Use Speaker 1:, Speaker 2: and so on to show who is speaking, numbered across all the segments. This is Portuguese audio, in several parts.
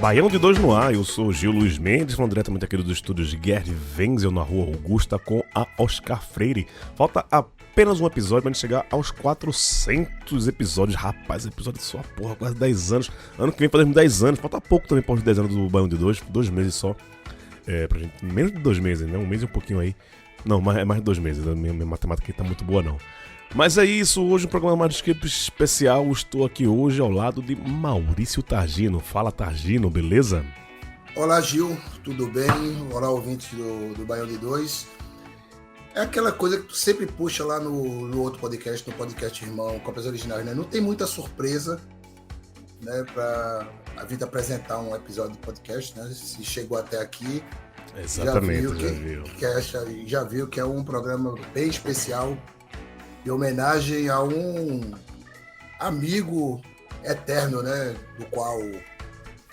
Speaker 1: Baião de Dois no ar, eu sou o Gil Luiz Mendes, falando diretamente aqui dos estúdios de Gerd Wenzel na Rua Augusta com a Oscar Freire. Falta apenas um episódio pra gente chegar aos 400 episódios. Rapaz, episódio de sua porra, quase 10 anos. Ano que vem fazemos 10 anos, falta pouco também para os 10 anos do Baião de Dois, 2 meses só. Pra gente, menos de 2 meses, né? Um mês e um pouquinho aí. Não, é mais de 2 meses, minha matemática aqui tá muito boa não. Mas é isso, hoje um programa mais especial, estou aqui hoje ao lado de Maurício Targino. Fala Targino, beleza?
Speaker 2: Olá Gil, tudo bem? Olá ouvintes do Baião de Dois. É aquela coisa que tu sempre puxa lá no outro podcast, no podcast Irmão, Cópias Originais, né? Não tem muita surpresa, né, pra a vida apresentar um episódio de podcast, né? Se chegou até aqui,
Speaker 1: Exatamente,
Speaker 2: já viu que é um programa bem especial, em homenagem a um amigo eterno, né? Do qual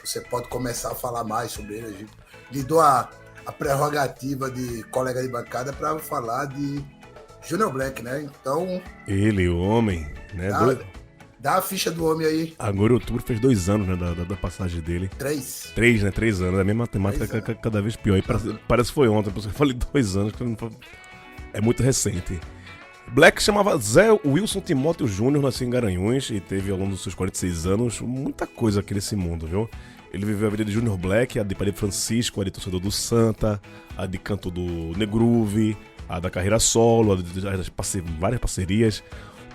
Speaker 2: você pode começar a falar mais sobre ele. A gente lhe dou a prerrogativa de colega de bancada para falar de Junior Black, né? Então...
Speaker 1: Ele, o homem, né?
Speaker 2: Dá a ficha do homem aí.
Speaker 1: Agora em outubro fez 2 anos, né, da passagem dele. 3, né? 3 anos. A minha matemática cada vez pior. E parece que foi ontem, eu falei 2 anos, que é muito recente. Black chamava Zé Wilson Timóteo Júnior, nasceu em Garanhuns e teve ao longo dos seus 46 anos muita coisa aqui nesse mundo, viu? Ele viveu a vida de Junior Black, a de Padre Francisco, a de torcedor do Santa, a de canto do Negruve, a da carreira solo, a de várias parcerias.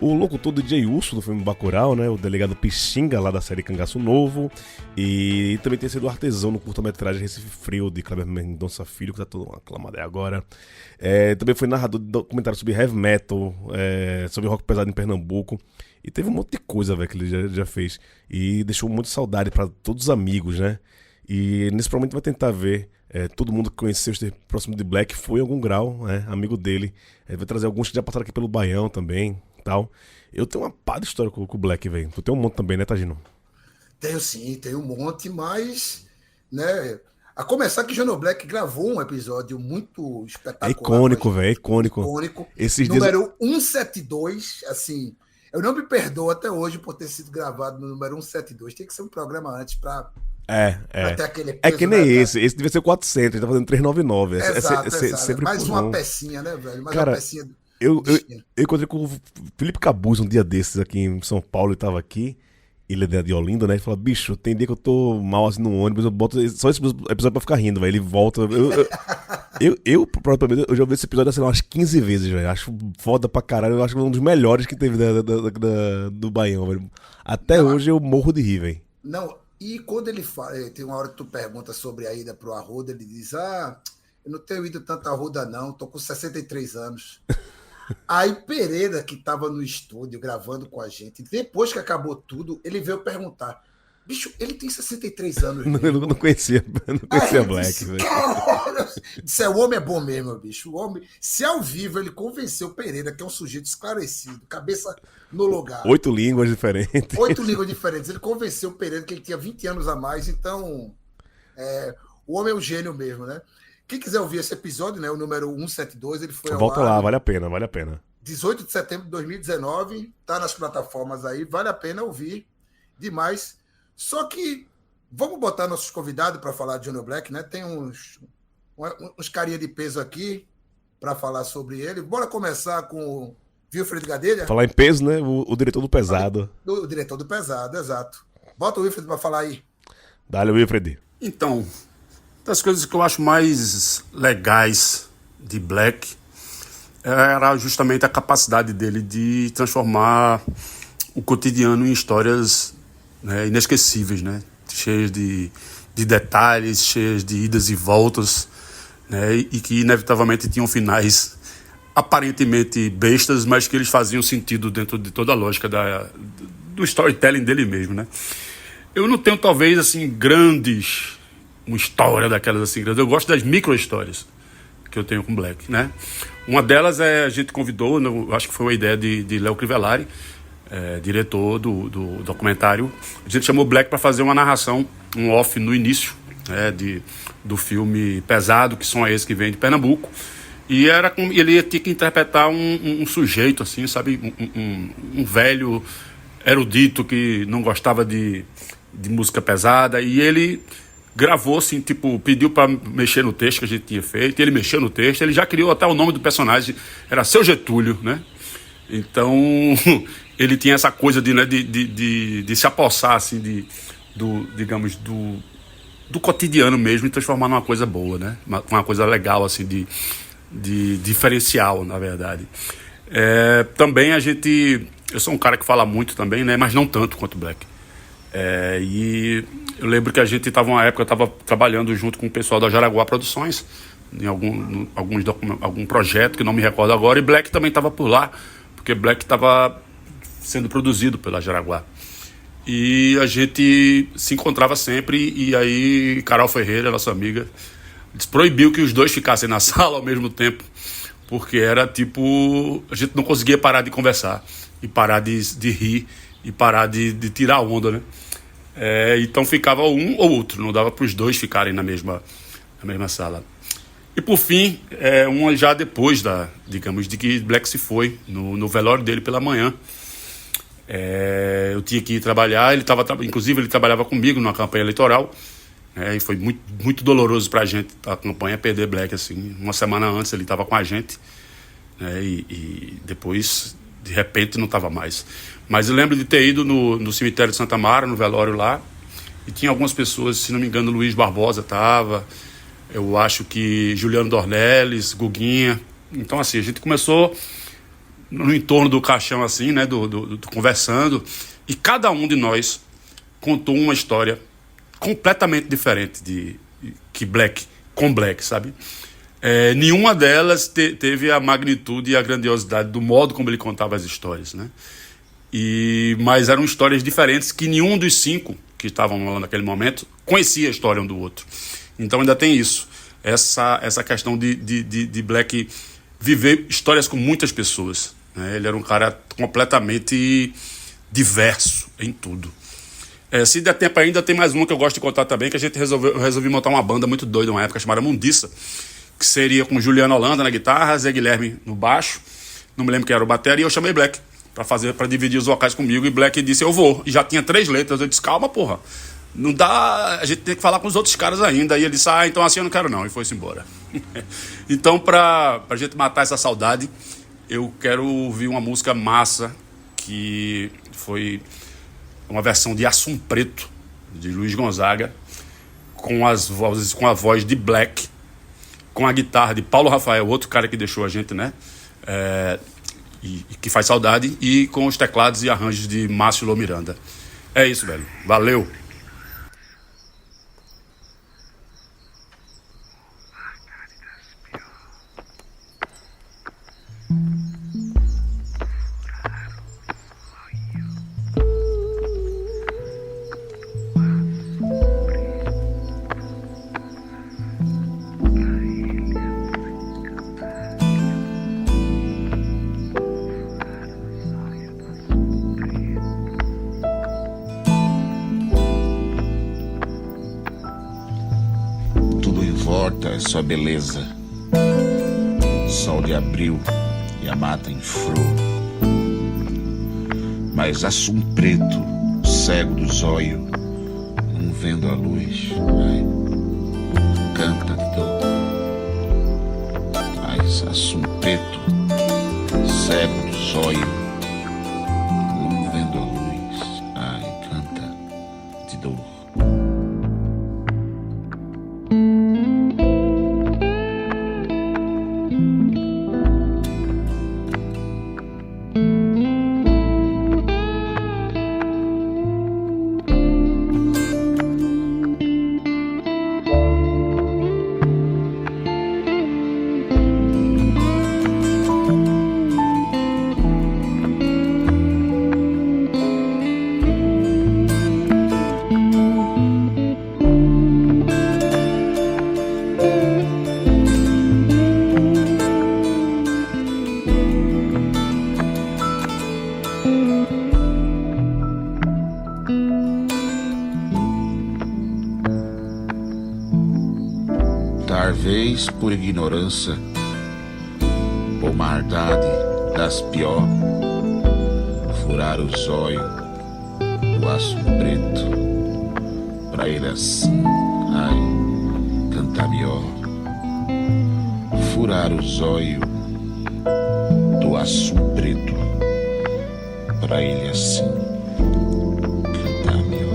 Speaker 1: O locutor do DJ Urso do filme Bacurau, né? O delegado Pixinga lá da série Cangaço Novo. E também tem sido artesão no curta-metragem Recife Frio de Kleber Mendonça Filho, que tá todo aclamado aí agora. Também foi narrador de documentário sobre heavy metal, sobre rock pesado em Pernambuco. E teve um monte de coisa, velho, que ele já fez. E deixou muito saudade pra todos os amigos, né? E nesse momento vai tentar ver todo mundo que conheceu este próximo de Black foi em algum grau, né? Amigo dele. Vai trazer alguns que já passaram aqui pelo Baião também. Tal. Eu tenho uma pá de história com o Black, velho. Tu tem um monte também, né, Tagino?
Speaker 2: Tenho sim, tenho um monte, mas, né, a começar que Junior Black gravou um episódio muito espetacular.
Speaker 1: É icônico, velho, é icônico.
Speaker 2: Número 172, assim, eu não me perdoo até hoje por ter sido gravado no número 172. Tem que ser um programa antes pra ter aquele peso.
Speaker 1: É que nem esse devia ser 400, ele tá fazendo 399.
Speaker 2: Exato.
Speaker 1: Sempre
Speaker 2: mais uma pecinha, né, velho? Mais
Speaker 1: Cara,
Speaker 2: uma pecinha.
Speaker 1: Eu encontrei com o Felipe Cabuz um dia desses aqui em São Paulo, ele tava aqui, ele é de Olinda, né? Ele falou, bicho, tem dia que eu tô mal assim no ônibus, eu boto só esse episódio pra ficar rindo, velho. Ele volta. Eu já vi esse episódio assim, umas 15 vezes, velho. Acho foda pra caralho, eu acho um dos melhores que teve do Baião, velho. Até hoje eu morro de rir, velho.
Speaker 2: Não, e quando ele fala, tem uma hora que tu pergunta sobre a ida pro Arruda, ele diz, eu não tenho ido tanto a Arruda não, tô com 63 anos. Aí Pereira, que estava no estúdio gravando com a gente, depois que acabou tudo, ele veio perguntar, bicho, ele tem 63 anos.
Speaker 1: Eu não conhecia Black, velho.
Speaker 2: Disse, o homem é bom mesmo, bicho. O homem, se ao vivo ele convenceu Pereira, que é um sujeito esclarecido, cabeça no lugar.
Speaker 1: 8 línguas diferentes.
Speaker 2: 8 línguas diferentes. Ele convenceu Pereira que ele tinha 20 anos a mais, então o homem é um gênio mesmo, né? Quem quiser ouvir esse episódio, né, o número 172, ele foi ao
Speaker 1: Volta
Speaker 2: ar,
Speaker 1: lá, vale a pena.
Speaker 2: 18 de setembro de 2019, tá nas plataformas aí, vale a pena ouvir demais. Só que vamos botar nossos convidados para falar de Junior Black, né? Tem uns carinha de peso aqui para falar sobre ele. Bora começar com o Wilfred Gadelha?
Speaker 1: Falar em peso, né? O diretor do Pesado.
Speaker 2: O diretor do Pesado, exato. Bota o Wilfred para falar aí.
Speaker 1: Dá-lhe, Wilfred.
Speaker 3: Então, das coisas que eu acho mais legais de Black era justamente a capacidade dele de transformar o cotidiano em histórias, né, inesquecíveis, né, cheias de detalhes, cheias de idas e voltas, né, e que inevitavelmente tinham finais aparentemente bestas, mas que eles faziam sentido dentro de toda a lógica do storytelling dele mesmo, né. Eu não tenho talvez assim uma história daquelas assim grandes. Eu gosto das micro-histórias que eu tenho com Black, né? Uma delas a gente convidou, acho que foi uma ideia de Léo Crivellari, diretor do documentário. A gente chamou Black para fazer uma narração, um off no início, né, do filme Pesado, que som é esse que vem de Pernambuco. E ele ia ter que interpretar um sujeito, assim, sabe? Um velho erudito que não gostava de música pesada. E ele gravou, assim, tipo, pediu pra mexer no texto que a gente tinha feito, ele mexeu no texto, ele já criou até o nome do personagem, era Seu Getúlio, né? Então, ele tinha essa coisa de, né, de se apossar, assim, digamos, do cotidiano mesmo e transformar numa coisa boa, né? Uma coisa legal, assim, de diferencial, na verdade. Também eu sou um cara que fala muito também, né? Mas não tanto quanto o Black. E eu lembro que a gente estava uma época, eu estava trabalhando junto com o pessoal da Jaraguá Produções, em algum projeto que não me recordo agora, e Black também estava por lá, porque Black estava sendo produzido pela Jaraguá. E a gente se encontrava sempre, e aí Carol Ferreira, nossa amiga, proibiu que os dois ficassem na sala ao mesmo tempo, porque era tipo, a gente não conseguia parar de conversar, e parar de rir, e parar de tirar onda, né? Então ficava um ou outro, não dava para os dois ficarem na mesma sala. E por fim, já depois digamos, de que Black se foi, no velório dele pela manhã, eu tinha que ir trabalhar, inclusive ele trabalhava comigo numa campanha eleitoral, e foi muito, muito doloroso pra gente a campanha perder Black, assim. Uma semana antes ele estava com a gente, e depois, de repente, não estava mais. Mas eu lembro de ter ido no cemitério de Santa Mara, no velório lá, e tinha algumas pessoas, se não me engano, Luiz Barbosa estava, eu acho que Juliano Dornelles, Guguinha. Então, assim, a gente começou no entorno do caixão, assim, né, conversando, e cada um de nós contou uma história completamente diferente com Black, sabe? Nenhuma delas teve a magnitude e a grandiosidade do modo como ele contava as histórias, né? Mas eram histórias diferentes que nenhum dos 5 que estavam lá naquele momento conhecia a história um do outro. Então ainda tem isso, essa questão de Black viver histórias com muitas pessoas, né? Ele era um cara completamente diverso em tudo. Se der tempo ainda, tem mais uma que eu gosto de contar também, que a gente resolvi montar uma banda muito doida uma época chamada Mundiça, que seria com Juliano Holanda na guitarra, Zé Guilherme no baixo, não me lembro quem era o batera, e eu chamei Black para dividir os vocais comigo, e Black disse, eu vou, e já tinha 3 letras, eu disse, calma, porra, não dá, a gente tem que falar com os outros caras ainda, e ele disse, então assim eu não quero não, e foi-se embora. Então, pra gente matar essa saudade, eu quero ouvir uma música massa, que foi uma versão de Assum Preto, de Luiz Gonzaga, com a voz de Black, com a guitarra de Paulo Rafael, outro cara que deixou a gente, né? E que faz saudade, e com os teclados e arranjos de Márcio Lô Miranda. É isso, velho. Valeu!
Speaker 4: É só beleza, sol de abril e a mata em flor. Mas Assum Preto, cego do zóio, não vendo a luz, canta de dor. Mas Assum Preto, cego do zóio, não vendo a luz, canta de dor. Talvez por ignorância ou maldade das pior, furar o zóio do Assum Preto, pra ele assim ai, cantar melhor, furar o zóio do aço preto, pra ele assim cantar melhor.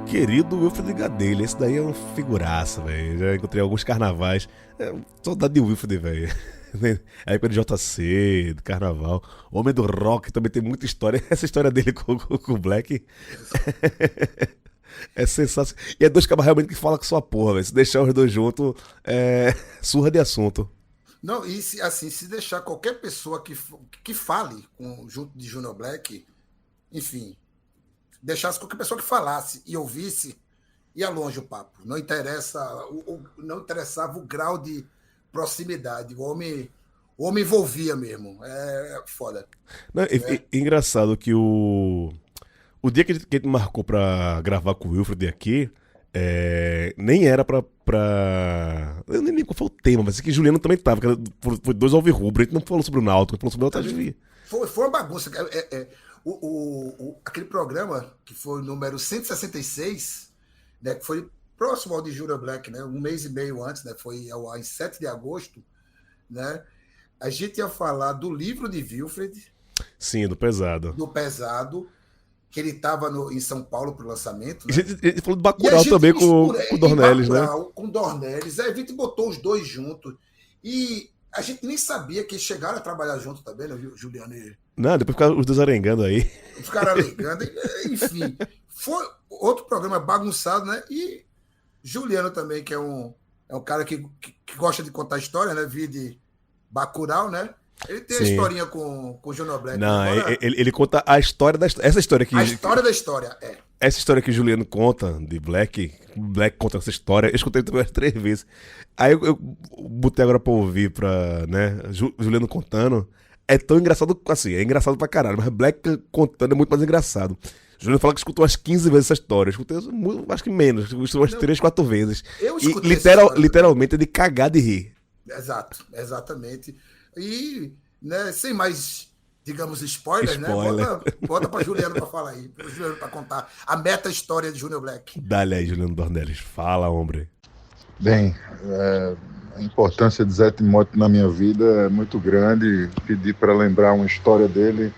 Speaker 1: Querido Wilfred Gadelha, esse daí é uma figuraça, velho. Já encontrei alguns carnavais. Saudade de Wilfred, velho. A época de JC, de carnaval. Homem do Rock também tem muita história. Essa história dele com o Black é sensacional. E é dois cabas realmente que falam com sua porra, velho. Se deixar os dois juntos, surra de assunto.
Speaker 2: Não, e se deixar qualquer pessoa que fale junto de Junior Black, enfim, deixasse qualquer pessoa que falasse e ouvisse, ia longe o papo. Não não interessava o grau de proximidade. O homem envolvia mesmo. É foda.
Speaker 1: Não, engraçado que o dia que a gente marcou pra gravar com o Wilfred aqui, nem era pra... Eu nem lembro qual foi o tema, mas é que Juliano também tava. Foi dois alvirrubros. A gente não falou sobre o Náutico, falou sobre o Náutico.
Speaker 2: Foi uma bagunça. Aquele programa, que foi o número 166, né, que foi próximo ao de Junior Black, né, um mês e meio antes, né, foi em 7 de agosto, né, a gente ia falar do livro de Wilfred.
Speaker 1: Sim, do Pesado.
Speaker 2: Do Pesado, que ele estava em São Paulo para o lançamento. Né?
Speaker 1: A gente falou do Bacurau também com o Dornelles,
Speaker 2: Bacurau, né? Com o Dornelles. Aí a gente botou os dois juntos. E a gente nem sabia que eles chegaram a trabalhar junto também, né, Juliano?
Speaker 1: Não, depois ficaram os dois arengando aí.
Speaker 2: Ficaram arengando, enfim. Foi outro programa bagunçado, né? E Juliano também, que é um cara que gosta de contar história, né? Vi de Bacurau, né? Ele tem a historinha com o Junior Black.
Speaker 1: Não, agora, ele conta a história da história. Essa história que...
Speaker 2: A história da história,
Speaker 1: Essa história que o Juliano conta, de Black conta essa história, eu escutei umas 3 vezes. Aí eu botei agora pra ouvir, né? Juliano contando. É tão engraçado, assim, é engraçado pra caralho, mas Black contando é muito mais engraçado. Juliano fala que escutou umas 15 vezes essa história. Eu escutei, acho que menos, escutou umas 3, 4 vezes.
Speaker 2: Eu
Speaker 1: escutei literalmente é de cagar de rir.
Speaker 2: Exato, exatamente. E, né, sem mais, digamos, spoilers, né? Bota pra Juliano pra falar aí, pra Juliano pra contar a meta-história de Junior Black.
Speaker 1: Dá-lhe aí, Juliano Dornelles. Fala, homem.
Speaker 5: Bem, a importância de Zé Timóteo na minha vida é muito grande. Pedir para lembrar uma história dele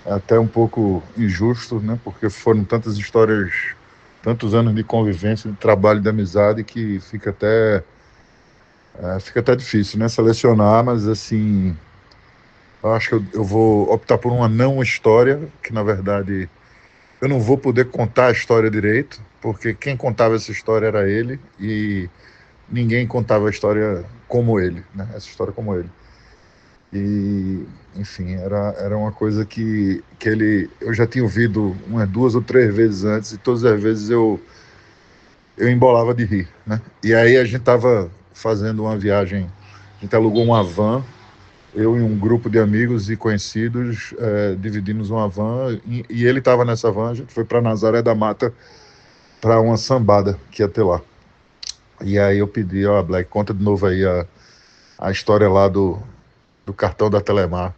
Speaker 5: é até um pouco injusto, né? Porque foram tantas histórias, tantos anos de convivência, de trabalho, de amizade, que fica até difícil, né? Selecionar, mas assim, eu acho que eu vou optar por uma não história, que na verdade eu não vou poder contar a história direito, porque quem contava essa história era ele, e ninguém contava a história como ele, né? Essa história como ele. E, enfim, era uma coisa que eu já tinha ouvido umas 2 ou 3 vezes antes, e todas as vezes eu eu embolava de rir, né? E aí a gente estava fazendo uma viagem, a gente alugou uma van, eu e um grupo de amigos e conhecidos dividimos uma van e ele estava nessa van, a gente foi para Nazaré da Mata para uma sambada que ia ter lá. E aí eu pedi, Black, conta de novo aí a história lá do cartão da Telemar.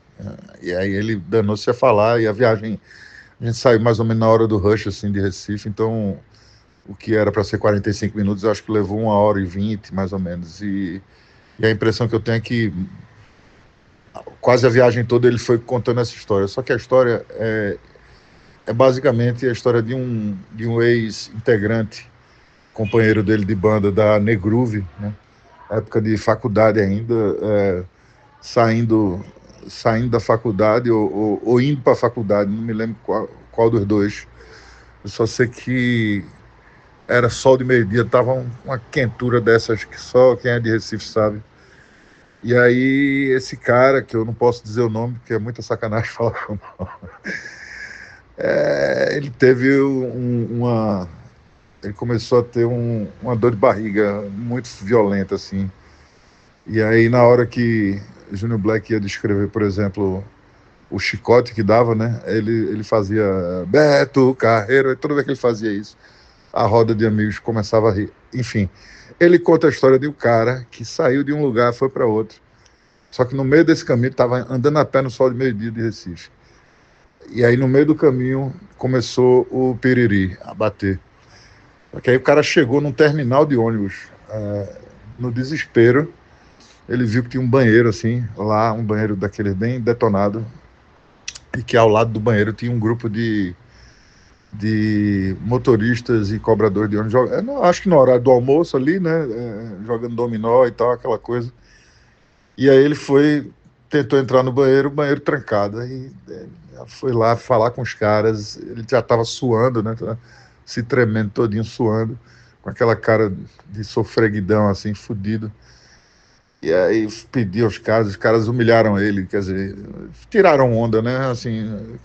Speaker 5: E aí ele danou-se a falar, e a viagem, a gente saiu mais ou menos na hora do rush, assim, de Recife, então o que era para ser 45 minutos, eu acho que levou 1h20, mais ou menos. E a impressão que eu tenho é que quase a viagem toda ele foi contando essa história. Só que a história é basicamente a história de um ex-integrante, companheiro dele de banda da Negruve, né? Época de faculdade ainda, saindo da faculdade ou indo para a faculdade, não me lembro qual dos dois. Eu só sei que era sol de meio-dia, tava uma quentura dessas que só quem é de Recife sabe. E aí esse cara, que eu não posso dizer o nome, porque é muita sacanagem falar o nome, ele teve ele começou a ter uma dor de barriga muito violenta, assim. E aí, na hora que Júnior Black ia descrever, por exemplo, o chicote que dava, né? Ele fazia Beto Carreiro, e toda vez que ele fazia isso, a roda de amigos começava a rir. Enfim, ele conta a história de um cara que saiu de um lugar, foi para outro. Só que no meio desse caminho, estava andando a pé no sol de meio-dia de Recife. E aí, no meio do caminho, começou o piriri a bater. Porque aí o cara chegou num terminal de ônibus, no desespero. Ele viu que tinha um banheiro assim, lá, um banheiro daqueles bem detonado, e que ao lado do banheiro tinha um grupo de motoristas e cobradores de ônibus, acho que no horário do almoço ali, né, jogando dominó e tal, aquela coisa. E aí ele tentou entrar no banheiro, o banheiro trancado, aí foi lá falar com os caras, ele já estava suando, né, se tremendo todinho, suando, com aquela cara de sofreguidão, assim, fudido. E aí pediu aos caras, os caras humilharam ele, quer dizer, tiraram onda, né, assim,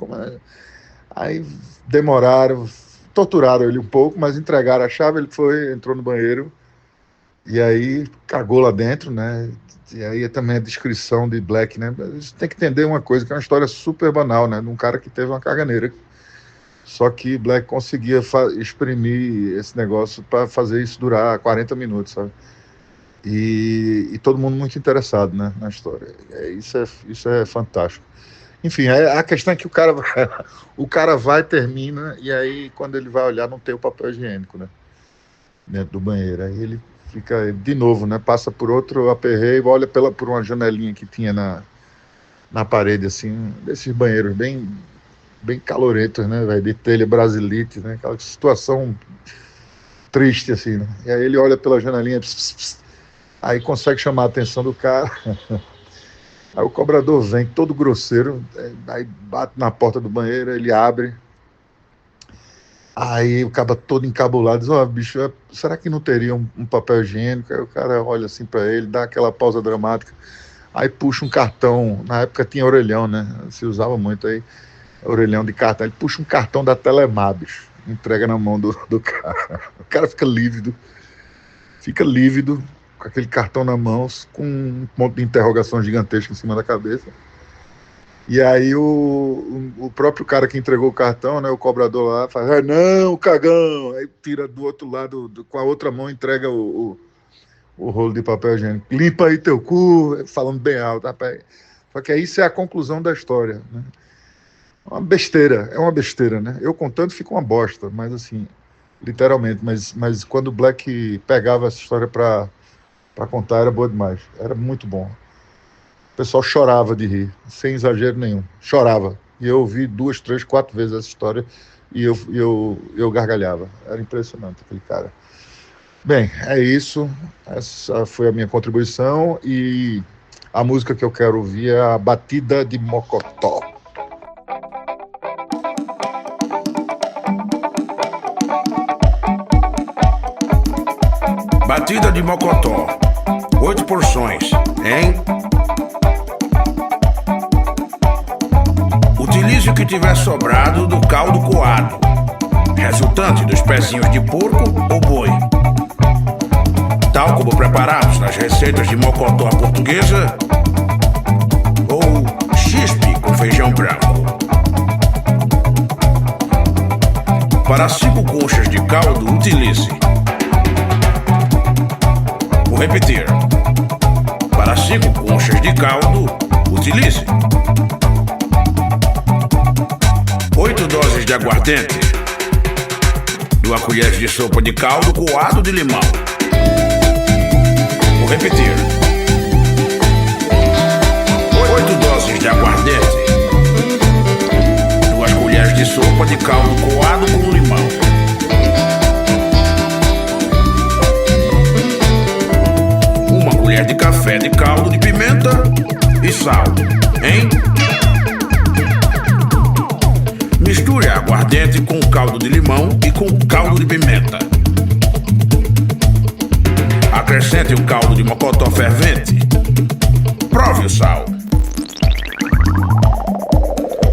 Speaker 5: aí demoraram, torturaram ele um pouco, mas entregaram a chave, ele entrou no banheiro, e aí cagou lá dentro, né, e aí também a descrição de Black, né, a gente tem que entender uma coisa, que é uma história super banal, né, de um cara que teve uma caganeira. Só que Black conseguia exprimir esse negócio para fazer isso durar 40 minutos, sabe? E todo mundo muito interessado, né, na história. Isso é fantástico. Enfim, a questão é que o cara vai, termina, e aí quando ele vai olhar não tem o papel higiênico, né, dentro do banheiro. Aí ele fica, de novo, né, passa por outro aperreio, olha por uma janelinha que tinha na parede, assim, desses banheiros bem calorentos, né, velho, de telha brasilite, né, aquela situação triste, assim, né, e aí ele olha pela janelinha, aí consegue chamar a atenção do cara, aí o cobrador vem todo grosseiro, aí bate na porta do banheiro, ele abre, aí o cara todo encabulado, diz, bicho, será que não teria um papel higiênico? Aí o cara olha assim pra ele, dá aquela pausa dramática, aí puxa um cartão, na época tinha orelhão, né, se usava muito aí, orelhão de cartão, ele puxa um cartão da Telemar, bicho, entrega na mão do cara. O cara fica lívido, com aquele cartão na mão, com um ponto de interrogação gigantesco em cima da cabeça. E aí o próprio cara que entregou o cartão, né, o cobrador lá, faz, não, cagão, aí tira do outro lado, com a outra mão, entrega o rolo de papel higiênico, limpa aí teu cu, falando bem alto, rapaz. Só que isso é a conclusão da história, né? É uma besteira, né? Eu contando fica uma bosta, mas assim, literalmente, mas quando o Black pegava essa história pra contar, era boa demais, era muito bom. O pessoal chorava de rir, sem exagero nenhum, chorava. E eu ouvi 2, 3, 4 vezes essa história e eu gargalhava. Era impressionante aquele cara. Bem, é isso, essa foi a minha contribuição e a música que eu quero ouvir é a Batida de Mocotó.
Speaker 4: Batida de Mocotó, 8 porções, hein? Utilize o que tiver sobrado do caldo coado, resultante dos pezinhos de porco ou boi. tal como preparados nas receitas de mocotó portuguesa, ou chispe com feijão branco. Para 5 conchas de caldo, utilize. Vou repetir. Para 5 conchas de caldo, utilize 8 doses de aguardente, 2 colheres de sopa de caldo coado de limão. Vou repetir. 8 doses de aguardente, 2 colheres de sopa de caldo coado com limão. Uma colher de café de caldo de pimenta e sal, hein? Misture a aguardente com caldo de limão e com caldo de pimenta. Acrescente o caldo de mocotó fervente. Prove o sal.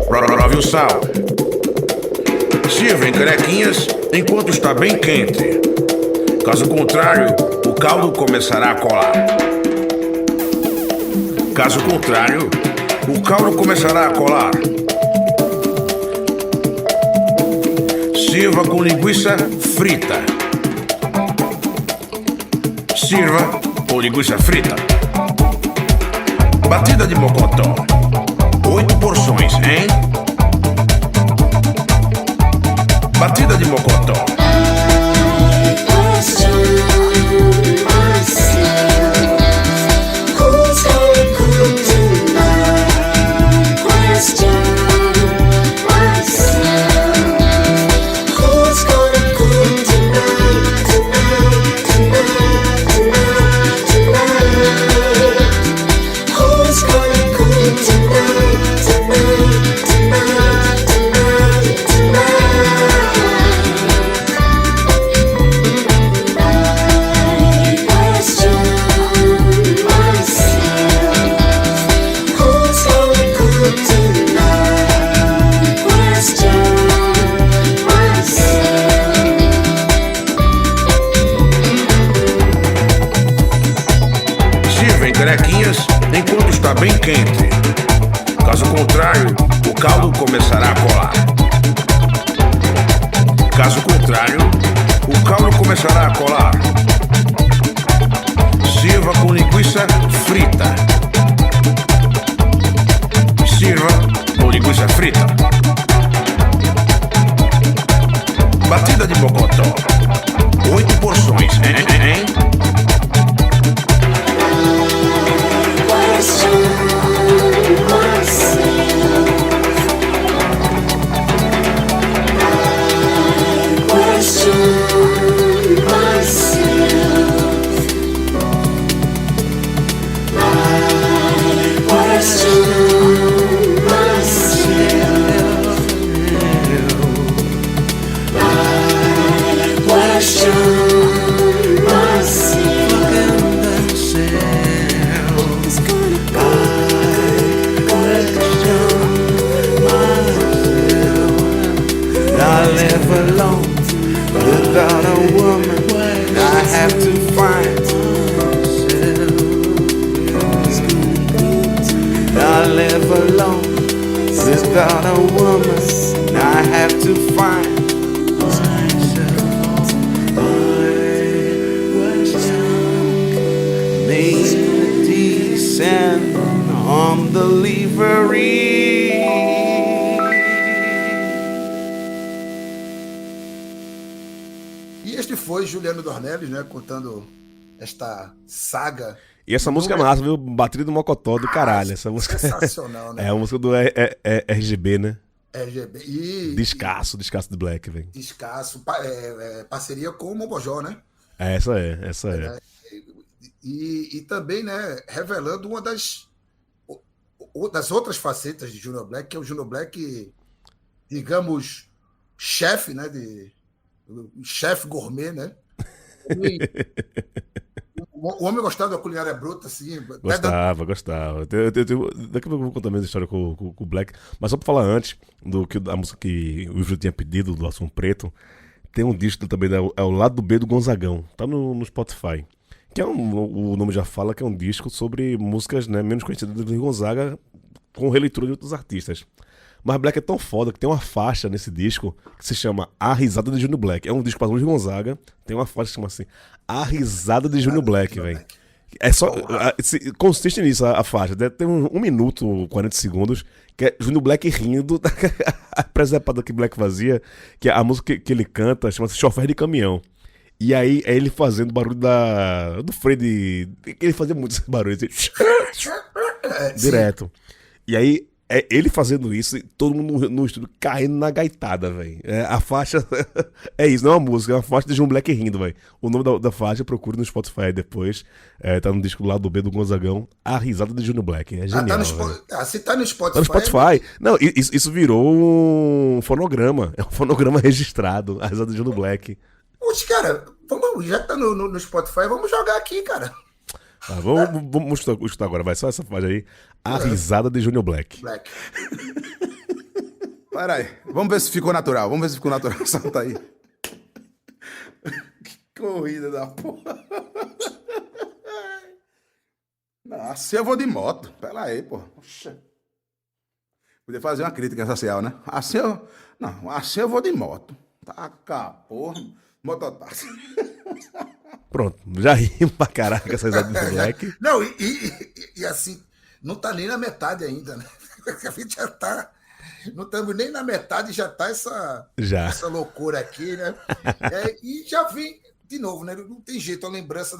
Speaker 4: Prove o sal. Sirva em canequinhas enquanto está bem quente. Caso contrário, o caldo começará a colar. Caso contrário, o caldo começará a colar. Sirva com linguiça frita. Sirva com linguiça frita. Batida de mocotó. 8 porções, hein? Batida de mocotó. Canequinhas enquanto está bem quente. Caso contrário, o caldo começará a colar. Caso contrário, o caldo começará a colar. Sirva com linguiça frita. Sirva com linguiça frita. Batida de mocotó. 8 porções, hein?
Speaker 6: Without a woman, I have to find I live alone. Without a woman, I have to find me descend on the livery.
Speaker 2: Este foi Juliano Dornelles, né, contando esta saga.
Speaker 1: E essa música é massa, viu? Batida do Mocotó do caralho. Essa música
Speaker 2: sensacional, né?
Speaker 1: É a música do RGB, né?
Speaker 2: RGB. E
Speaker 1: Descasso do Black, velho.
Speaker 2: Descasso. Parceria com o Mobojó, né?
Speaker 1: Essa é.
Speaker 2: E também, né, revelando uma das outras facetas de Junior Black, que é o Junior Black, digamos, chefe, né, chefe gourmet, né? O homem gostava da culinária bruta, assim.
Speaker 1: Gostava. Daqui a pouco eu vou contar a minha história com o Black. Mas só pra falar antes da música que o Ivro tinha pedido, do Assunto Preto, tem um disco também, é o Lado B do Gonzagão. Tá no Spotify. Que o nome já fala que é um disco sobre músicas, né, menos conhecidas do Luiz Gonzaga, com releitura de outros artistas. Mas Black é tão foda que tem uma faixa nesse disco que se chama A Risada de Júnior Black. É um disco para Luiz Gonzaga, tem uma faixa que se chama assim, A Risada de Júnior Black, velho. É só. Consiste nisso a faixa. Deve ter 1 minuto, 40 segundos, que é Júnior Black rindo a presepada que Black fazia, que é a música que ele canta, chama-se Chofer de Caminhão. E aí é ele fazendo barulho do freio ele fazia muito esse barulho, assim, direto. E aí é ele fazendo isso e todo mundo no estúdio caindo na gaitada, velho. A faixa é isso, não é uma música, é uma faixa de João Black rindo, velho. O nome da faixa, procure no Spotify depois. Tá no disco do lado B do Gonzagão, A Risada de Júnior Black. É genial.
Speaker 2: Se tá no Spotify.
Speaker 1: Tá no Spotify. Não, isso virou um fonograma. É um fonograma registrado, A Risada de Júnior Black.
Speaker 2: Puxa, cara, já que tá no Spotify, vamos jogar aqui, cara.
Speaker 1: Vamos escutar agora, vai só essa faixa aí. A Risada de Júnior Black.
Speaker 7: Pera aí, vamos ver se ficou natural. Solta aí. Que corrida da porra. Não, assim eu vou de moto. Pera aí, porra. Podia fazer uma crítica social, né? Assim eu vou de moto. Taca, porra. Mototáxi.
Speaker 1: Pronto, já rimos pra caraca essa risada de Black.
Speaker 2: Não, e assim, não tá nem na metade ainda, né? A gente já tá. Não estamos nem na metade, já tá essa loucura aqui, né? E já vem de novo, né? Não tem jeito, a lembrança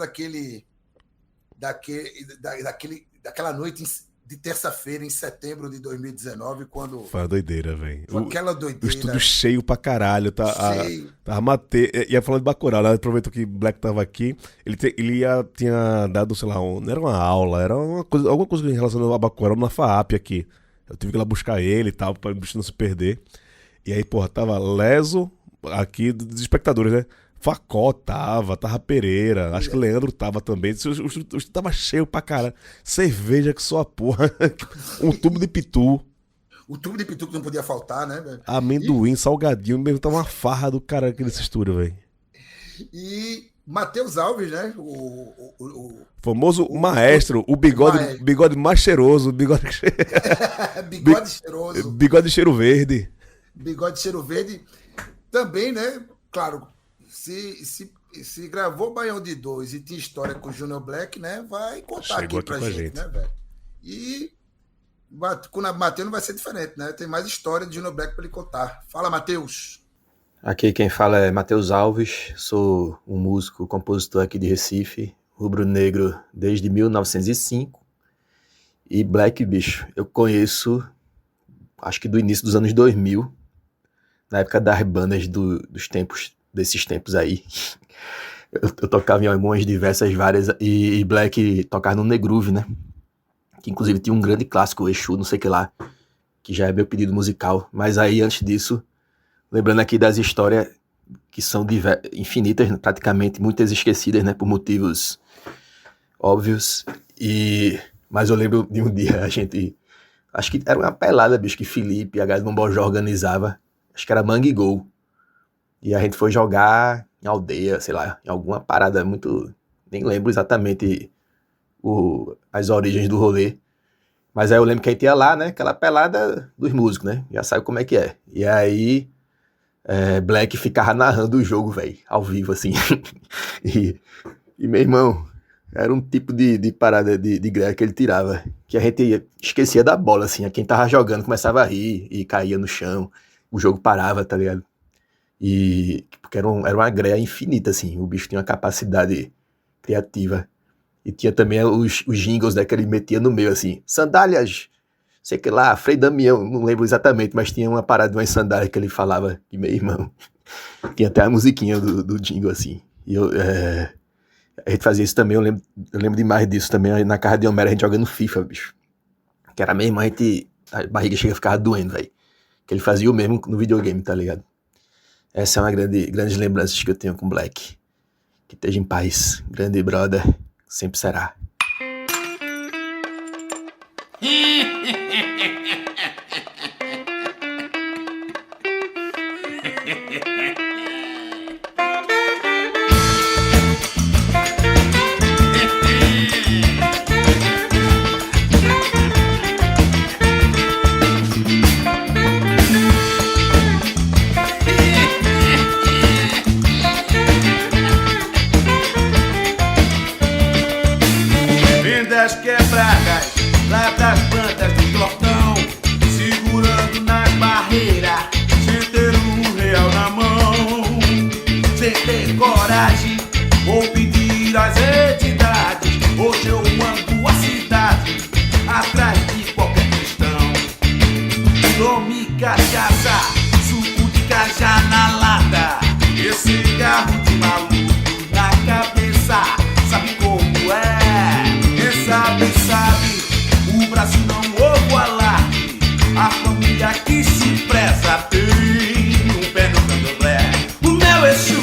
Speaker 2: daquela noite de terça-feira, em setembro de 2019, quando...
Speaker 1: Foi uma doideira, velho.
Speaker 2: Aquela doideira.
Speaker 1: O estúdio cheio pra caralho. Tava Matei. Ia falando de Bacurau, né? Aproveitou que Black tava aqui. Ele tinha dado, sei lá, não era uma aula, era alguma coisa relacionada a Bacurau na FAAP aqui. Eu tive que ir lá buscar ele e tal, pra o bicho não se perder. E aí, porra, tava Leso aqui, dos espectadores, né? Facó tava Pereira, acho que Leandro tava também. O estúdio tava cheio pra caralho. Cerveja que só a porra. Um tubo de pitu.
Speaker 2: O tubo de pitu que não podia faltar, né, velho?
Speaker 1: Amendoim, salgadinho, mesmo tava uma farra do cara aqui nesse estúdio, velho.
Speaker 2: E Matheus Alves, né? O
Speaker 1: famoso maestro, o bigode mais cheiroso, bigode cheiroso. Bigode cheiro verde.
Speaker 2: Bigode cheiro verde também, né? Claro. Se gravou Baião de 2 e tinha história com o Júnior Black, né? Vai contar aqui pra gente, né, velho? E com o Matheus não vai ser diferente, né? Tem mais história de Júnior Black pra ele contar. Fala, Matheus.
Speaker 8: Aqui quem fala é Matheus Alves, sou um músico, compositor aqui de Recife, rubro-negro desde 1905. E Black, bicho, eu conheço, acho que do início dos anos 2000, na época das bandas desses tempos aí. Eu tocava em algumas várias, e Black tocava no Negroove, né? Que inclusive tinha um grande clássico, o Exu, não sei o que lá, que já é meu pedido musical. Mas aí, antes disso, lembrando aqui das histórias que são infinitas, praticamente, muitas esquecidas, né? Por motivos óbvios. Mas eu lembro de um dia, acho que era uma pelada, bicho, que Felipe, a galera do Bombojó organizava. Acho que era Mangue Gol. E a gente foi jogar em aldeia, sei lá, em alguma parada muito... Nem lembro exatamente as origens do rolê. Mas aí eu lembro que a gente ia lá, né? Aquela pelada dos músicos, né? Já sabe como é que é. E aí Black ficava narrando o jogo, velho, ao vivo, assim. e meu irmão, era um tipo de parada de greve que ele tirava. Que a gente esquecia da bola, assim. Quem tava jogando começava a rir e caía no chão. O jogo parava, tá ligado? Porque era uma greia infinita, assim. O bicho tinha uma capacidade criativa. E tinha também os jingles, né, que ele metia no meio, assim. Sandálias, sei que lá, Frei Damião, não lembro exatamente, mas tinha uma parada de umas sandálias que ele falava, e meu irmão. Tinha até a musiquinha do jingle, assim. E a gente fazia isso também, eu lembro demais disso também, na casa de Homero, a gente jogando FIFA, bicho. Que era mesmo, a barriga chega a ficar doendo, velho. Que ele fazia o mesmo no videogame, tá ligado? Essa é uma grandes lembranças que eu tenho com Black. Que esteja em paz, grande brother, sempre será.
Speaker 6: Vendas quebradas lá das bandas do Jordão, segurando nas barreiras, sem ter R$1 na mão, sem ter coragem, vou pedir às entidades. Hoje eu ando a cidade, atrás de qualquer questão. Tome cachaça, suco de cajá na lata, esse cigarro de maluco na cabeça. Sabe como é? Quem sabe, sabe. O Brasil não ouve o alarde. A família que se preza tem um pé no candomblé. O meu Exu.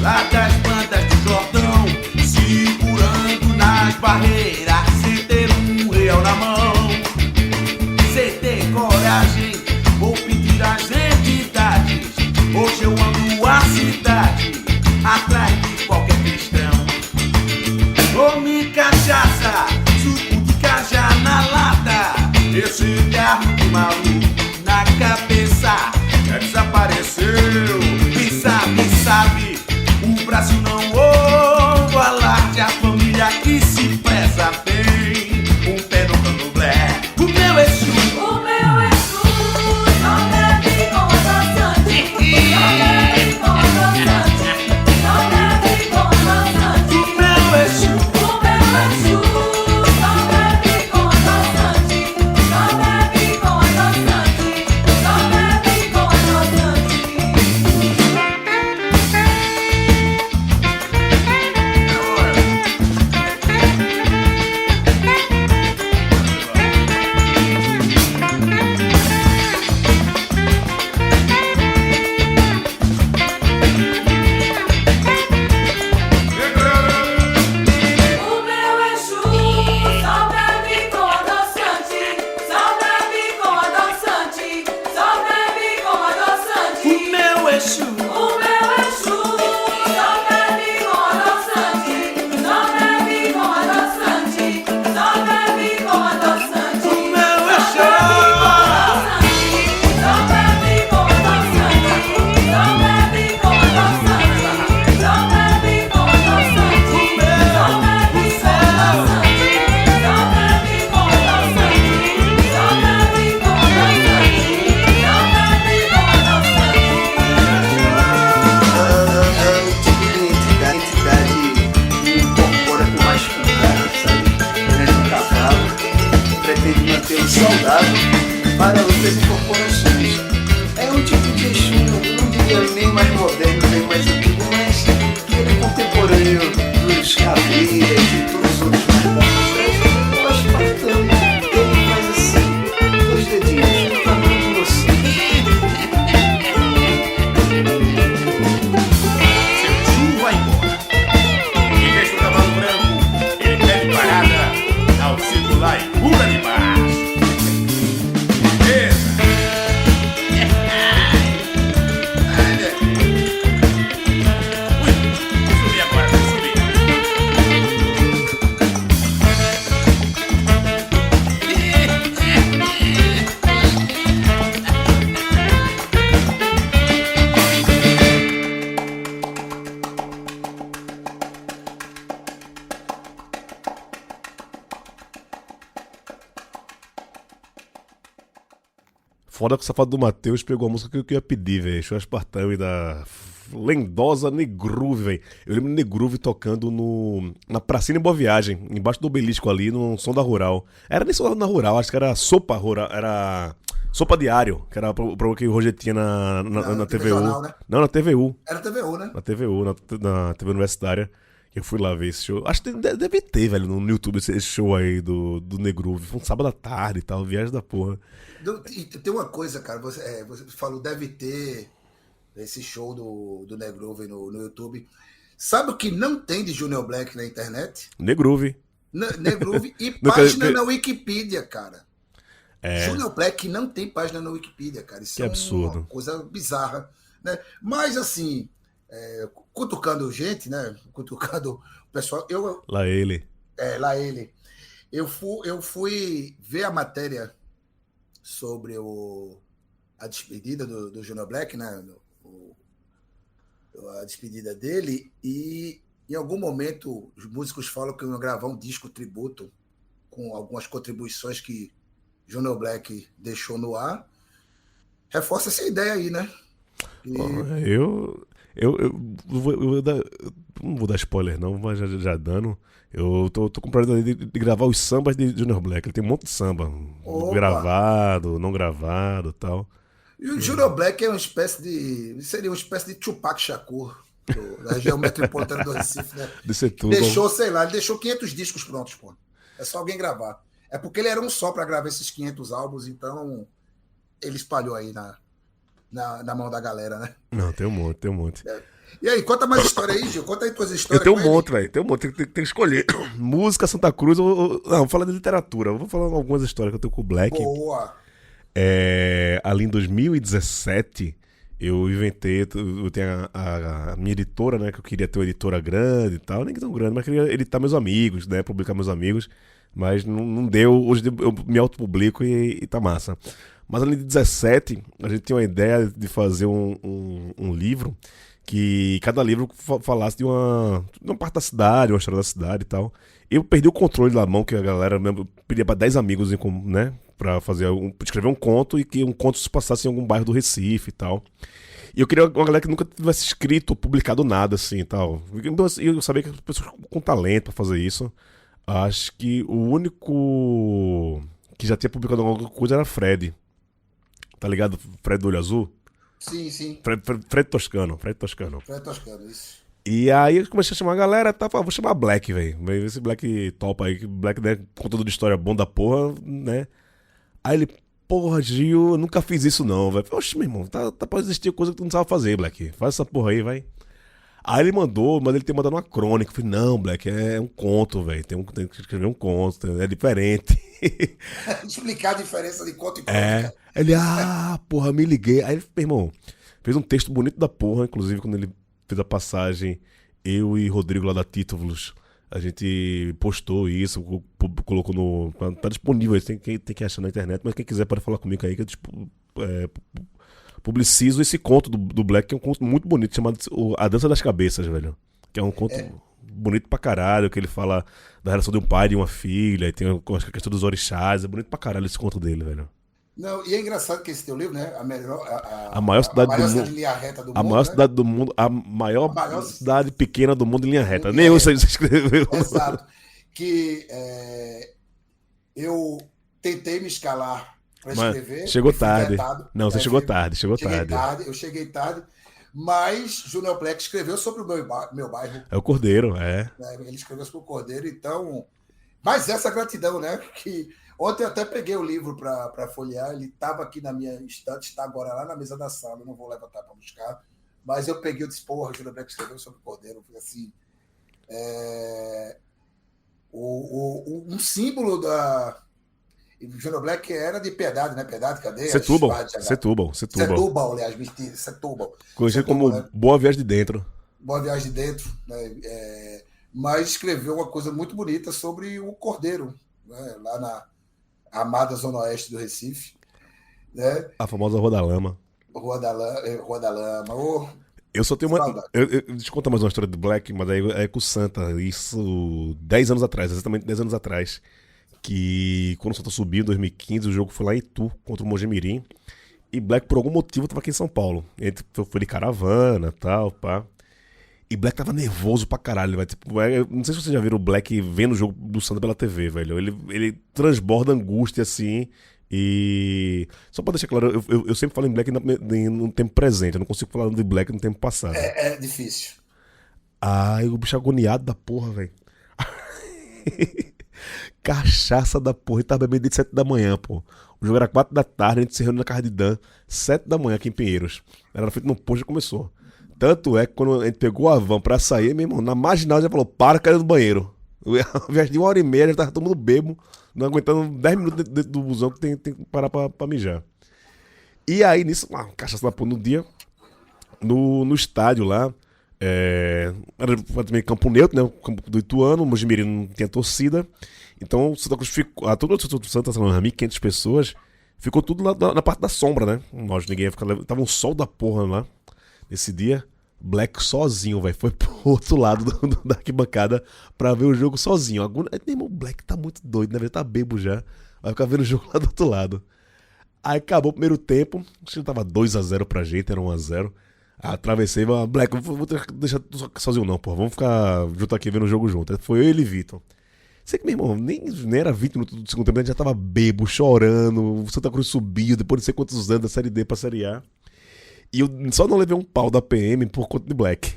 Speaker 6: Lá das bandas do Jordão, segurando nas barreiras, sem ter R$1 na mão, sem ter coragem, vou pedir às entidades. Hoje eu ando a cidade, atrás de qualquer questão. Tome cachaça, suco de cajá na lata, esse cigarro de maluco na cabeça já desapareceu. Quem sabe, sabe. O Brasil não ouve o alarde. A família que se preza tem um pé no candomblé. O meu Exu. O meu Exu não bebe com adoçante. Não bebe com adoçante. Não bebe com adoçante. O meu Exu. O meu Exu não bebe com adoçante. Não bebe com adoçante. Não bebe com adoçante.
Speaker 9: Para outras incorporações. É um tipo de Exu, não diria nem mais moderno, nem mais antigo, mas ele é contemporâneo dos caveiras e todos os outros mais eu acho bacana. Ele faz assim, 2 dedinhos, no tamanho de você.
Speaker 6: Seu Exu vai embora e deixa o cavalo branco. Ele pede parada ao circular e pula de baixo.
Speaker 1: Foda que o Safado do Matheus pegou a música que eu ia pedir, velho. Show Espartão e da lendosa Negruve, velho. Eu lembro do Negruve tocando na Pracinha em Boa Viagem, embaixo do obelisco ali, no Som da Rural. Era nem Som da Rural, acho que era Sopa Rural, era Sopa Diário, que era o programa que o Roger tinha na TVU. Jornal, né? Não, na TVU.
Speaker 2: Era TVU, né?
Speaker 1: Na TVU, na TV universitária. Eu fui lá ver esse show. Acho que deve ter, velho, no YouTube esse show aí do Negroove. Foi um sábado à tarde e tal, viagem da porra.
Speaker 2: E tem uma coisa, cara, você falou, deve ter esse show do Negroove no YouTube. Sabe o que não tem de Junior Black na internet?
Speaker 1: Negroove.
Speaker 2: Negroove e página na Wikipedia, cara. Junior Black não tem página na Wikipedia, cara. Isso
Speaker 1: que absurdo.
Speaker 2: Uma coisa bizarra, né? Mas, assim, cutucando gente, né? Cutucando o pessoal.
Speaker 1: Lá ele.
Speaker 2: Lá ele. Eu fui ver a matéria sobre a despedida do Junior Black, né? A despedida dele, e em algum momento os músicos falam que iam gravar um disco tributo com algumas contribuições que Junior Black deixou no ar. Reforça essa ideia aí, né?
Speaker 1: Eu não vou dar spoiler não, mas já dando. Eu tô com prazer de gravar os sambas de Junior Black. Ele tem um monte de samba.
Speaker 2: Opa.
Speaker 1: Gravado, não gravado e tal.
Speaker 2: E o Junior Black seria uma espécie de Tupac Shakur da região metropolitana do Recife, né? Deixou, sei lá, ele deixou 500 discos prontos, pô. É só alguém gravar. É porque ele era um só para gravar esses 500 álbuns, então ele espalhou aí na mão da galera, né?
Speaker 1: Não, tem um monte.
Speaker 2: E aí, conta mais história aí, Gil. Conta aí tuas histórias.
Speaker 1: Eu tenho um monte, velho. Tem um monte. Tem que escolher. Música, Santa Cruz ou... Não, vou falar de literatura. Eu vou falar algumas histórias que eu tenho com o Black.
Speaker 2: Boa!
Speaker 1: Ali em 2017, eu inventei... Eu tenho a minha editora, né? Que eu queria ter uma editora grande e tal. Nem que tão grande, mas queria editar meus amigos, né? Publicar meus amigos. Mas não deu. Hoje eu me autopublico e tá massa. Mas ali em 2017, a gente tinha uma ideia de fazer um livro que cada livro falasse de uma parte da cidade, uma história da cidade e tal. Eu perdi o controle da mão, que a galera pedia pra 10 amigos, né, pra escrever um conto e que um conto se passasse em algum bairro do Recife e tal. E eu queria uma galera que nunca tivesse escrito ou publicado nada assim e tal. Então, eu sabia que as pessoas com talento pra fazer isso. Acho que o único que já tinha publicado alguma coisa era Fred. Tá ligado? Fred do Olho Azul?
Speaker 2: Sim.
Speaker 1: Fred Toscano,
Speaker 2: isso.
Speaker 1: E aí eu comecei a chamar a galera, vou chamar Black, velho. Esse Black topa aí, que Black, né, conteúdo de história bom da porra, né? Aí ele, porra, Gil, eu nunca fiz isso não, velho. Oxe, meu irmão, tá pra existir coisa que tu não sabe fazer, Black. Faz essa porra aí, vai. Aí ele mas ele tem mandado uma crônica. Eu falei, não, Black, é um conto, velho. Tem que escrever um conto, é diferente.
Speaker 2: Explicar a diferença de conto e crônica.
Speaker 1: Ele, porra, me liguei. Aí ele, meu irmão, fez um texto bonito da porra, inclusive quando ele fez a passagem, eu e Rodrigo lá da Títulos, a gente postou isso, colocou no... Tá disponível, tem que achar na internet, mas quem quiser pode falar comigo aí, que eu publicizo esse conto do Black, que é um conto muito bonito, chamado A Dança das Cabeças, velho. Que é um conto bonito pra caralho, que ele fala da relação de um pai e uma filha, e tem a questão dos orixás, é bonito pra caralho esse conto dele, velho.
Speaker 2: Não, e é engraçado que esse teu livro, né?
Speaker 1: A maior cidade do mundo.
Speaker 2: De linha reta do mundo,
Speaker 1: a maior cidade do mundo, a maior cidade pequena do mundo em linha reta. Nem eu sei se escreveu.
Speaker 2: Exato. Que eu tentei me escalar para escrever.
Speaker 1: Chegou tarde. Não, você chegou tarde.
Speaker 2: Eu cheguei tarde. Mas Junior Black escreveu sobre o meu bairro.
Speaker 1: É o Cordeiro,
Speaker 2: Ele escreveu sobre o Cordeiro, então... Mas essa gratidão, né? Que ontem eu até peguei o livro para folhear, ele estava aqui na minha estante, está agora lá na mesa da sala, eu não vou levantar para buscar, mas eu peguei, eu disse, porra, Junior Black escreveu sobre o Cordeiro, foi assim... um símbolo da... Junior Black era de Piedade, né? Piedade, cadeia?
Speaker 1: Setúbal,
Speaker 2: aliás, Setúbal.
Speaker 1: Conhecido como, né? Boa Viagem de Dentro.
Speaker 2: Boa Viagem de Dentro, né? Mas escreveu uma coisa muito bonita sobre o Cordeiro, né? Lá na amada Zona Oeste do Recife. Né?
Speaker 1: A famosa Rua da Lama.
Speaker 2: Rua da Lama.
Speaker 1: Eu só tenho uma... Deixa eu contar mais uma história do Black, mas aí é com o Santa. Isso 10 anos atrás, exatamente 10 anos atrás. Que quando o Santa subiu em 2015, o jogo foi lá em Itu, contra o Mojimirim. E Black, por algum motivo, tava aqui em São Paulo. Ele foi de caravana e tal, pá. E Black tava nervoso pra caralho, velho. Tipo, não sei se vocês já viram o Black vendo o jogo do Santa pela TV, velho. Ele transborda angústia, assim. E... Só pra deixar claro, eu sempre falo em Black no tempo presente. Eu não consigo falar de Black no tempo passado.
Speaker 2: É difícil.
Speaker 1: Aí o bicho agoniado da porra, velho. Cachaça da porra. Ele tava bebendo desde 7 da manhã, pô. O jogo era 4 da tarde, a gente se reuniu na casa de Dan, 7 da manhã aqui em Pinheiros. Era feito no posto e começou. Tanto é que quando a gente pegou a van pra sair, meu irmão, na marginal já falou, para, quero ir no banheiro. A viagem de 1h30, já tava todo mundo bebo, não aguentando 10 minutos dentro do busão que tem que parar pra mijar. E aí, nisso, cachaça da porra no dia, no estádio lá, era também campo neutro, né? Campo do Ituano, o Mojimirim não tinha torcida. Então o Santa Cruz ficou. Todo o Santa, 1.500 pessoas, ficou tudo na parte da sombra, né? Nós, ninguém ia ficar. Tava um sol da porra lá. Nesse dia, Black sozinho, velho. Foi pro outro lado da arquibancada pra ver o jogo sozinho. O Black tá muito doido, né? Ele tá bebo já. Vai ficar vendo o jogo lá do outro lado. Aí acabou o primeiro tempo. Acho que tava 2-0 pra gente, era 1-0. Atravessei, Black, vou deixar tu sozinho não, pô. Vamos ficar junto aqui vendo o jogo junto. Foi eu e ele e Vitor. Sei que, meu irmão, nem era 20 minutos do segundo tempo, a gente já tava bebo, chorando. O Santa Cruz subiu depois de não sei quantos anos da Série D pra Série A. E eu só não levei um pau da PM por conta de Black.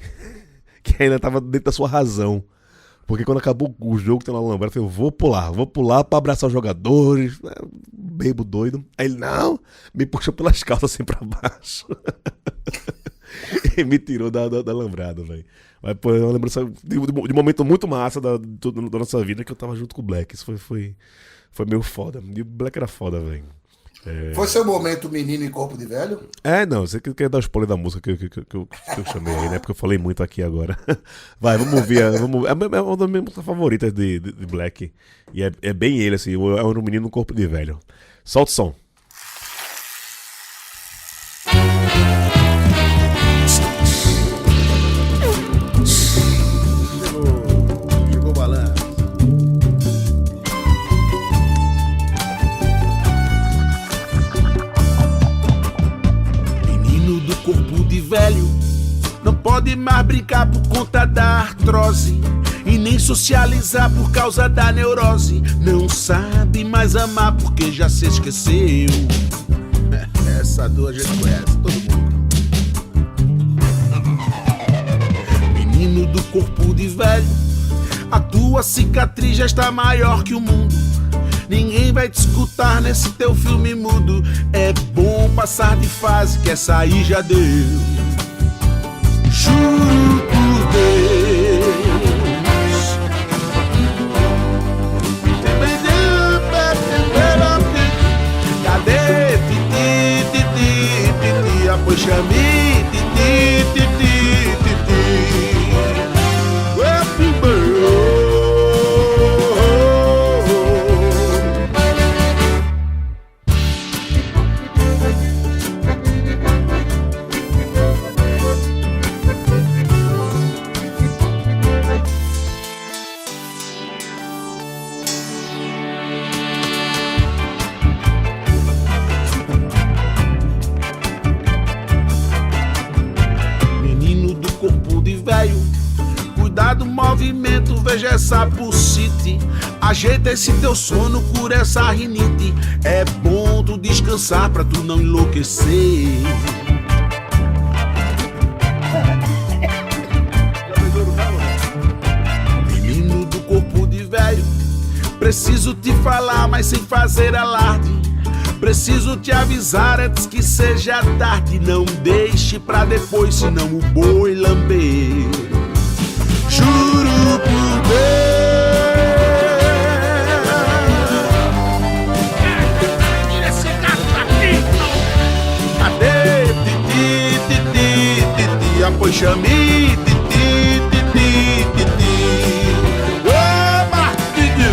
Speaker 1: Que ainda tava dentro da sua razão. Porque quando acabou o jogo, tem lá no Lambrado, eu falei, vou pular pra abraçar os jogadores. Bebo doido. Aí ele, não, me puxou pelas calças assim pra baixo. E me tirou da Lambrada, velho. Mas, pô, eu lembro de um momento muito massa da nossa vida que eu tava junto com o Black. Isso foi meio foda. E o Black era foda, velho.
Speaker 2: Foi seu momento menino em corpo de velho?
Speaker 1: Não, você quer dar spoiler da música que eu chamei aí, né? Porque eu falei muito aqui agora. Vai, vamos ouvir. É uma das minhas músicas favoritas de Black. E é bem ele, assim. É um menino em corpo de velho. Solta o som.
Speaker 7: Chegou o balanço.
Speaker 6: Menino do corpo de velho não pode mais brincar por conta da artrose e nem socializar por causa da neurose. Não sabe mais amar porque já se esqueceu.
Speaker 7: Essa dor a gente conhece, todo mundo.
Speaker 6: Menino do corpo de velho, a tua cicatriz já está maior que o mundo. Ninguém vai te escutar nesse teu filme mudo. É bom passar de fase, que essa aí já deu. Juro por Deus. Cadê titi, titi, titi? Apoi chame titi, titi, titi. Movimento, veja essa bucite. Ajeita esse teu sono, cura essa rinite. É bom tu descansar pra tu não enlouquecer. Menino do corpo de velho, preciso te falar, mas sem fazer alarde. Preciso te avisar antes que seja tarde. Não deixe pra depois, senão o boi lamber. Juro por Deus. Tira esse gato daqui. Cadê titi, titi, titi? Apoi chame titi, titi, titi. Oba, titi.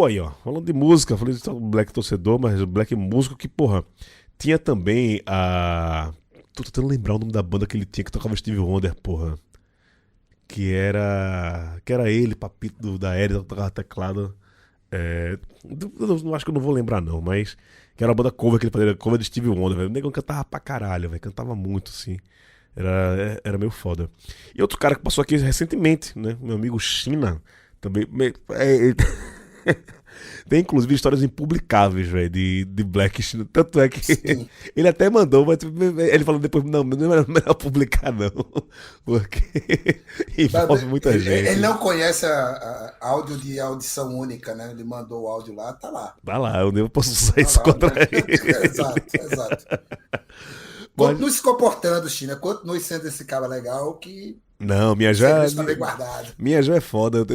Speaker 1: Pô, aí, ó, falando de música, falei de Black torcedor, mas o Black músico que, porra, tinha também a... Tô tentando lembrar o nome da banda que ele tinha, que tocava Stevie Wonder, porra. Que era ele, Papito da Aérea, tocava teclado. Acho que eu não vou lembrar não, mas... Que era uma banda cover que ele fazia, cover de Stevie Wonder, velho. O negão cantava pra caralho, velho, cantava muito, assim. Era meio foda. E outro cara que passou aqui recentemente, né? Meu amigo China, também... Tem inclusive histórias impublicáveis, velho, de Black China. Tanto é que ele até mandou, mas ele falou depois, não é melhor publicar não, porque envolve muita gente.
Speaker 2: Ele não conhece a áudio de audição única, né? Ele mandou o áudio lá, tá lá.
Speaker 1: Tá lá, eu nem posso usar isso contra ele.
Speaker 2: Exato. Continue se comportando, China. Continue sendo esse cara legal que...
Speaker 1: Não, minha já é foda.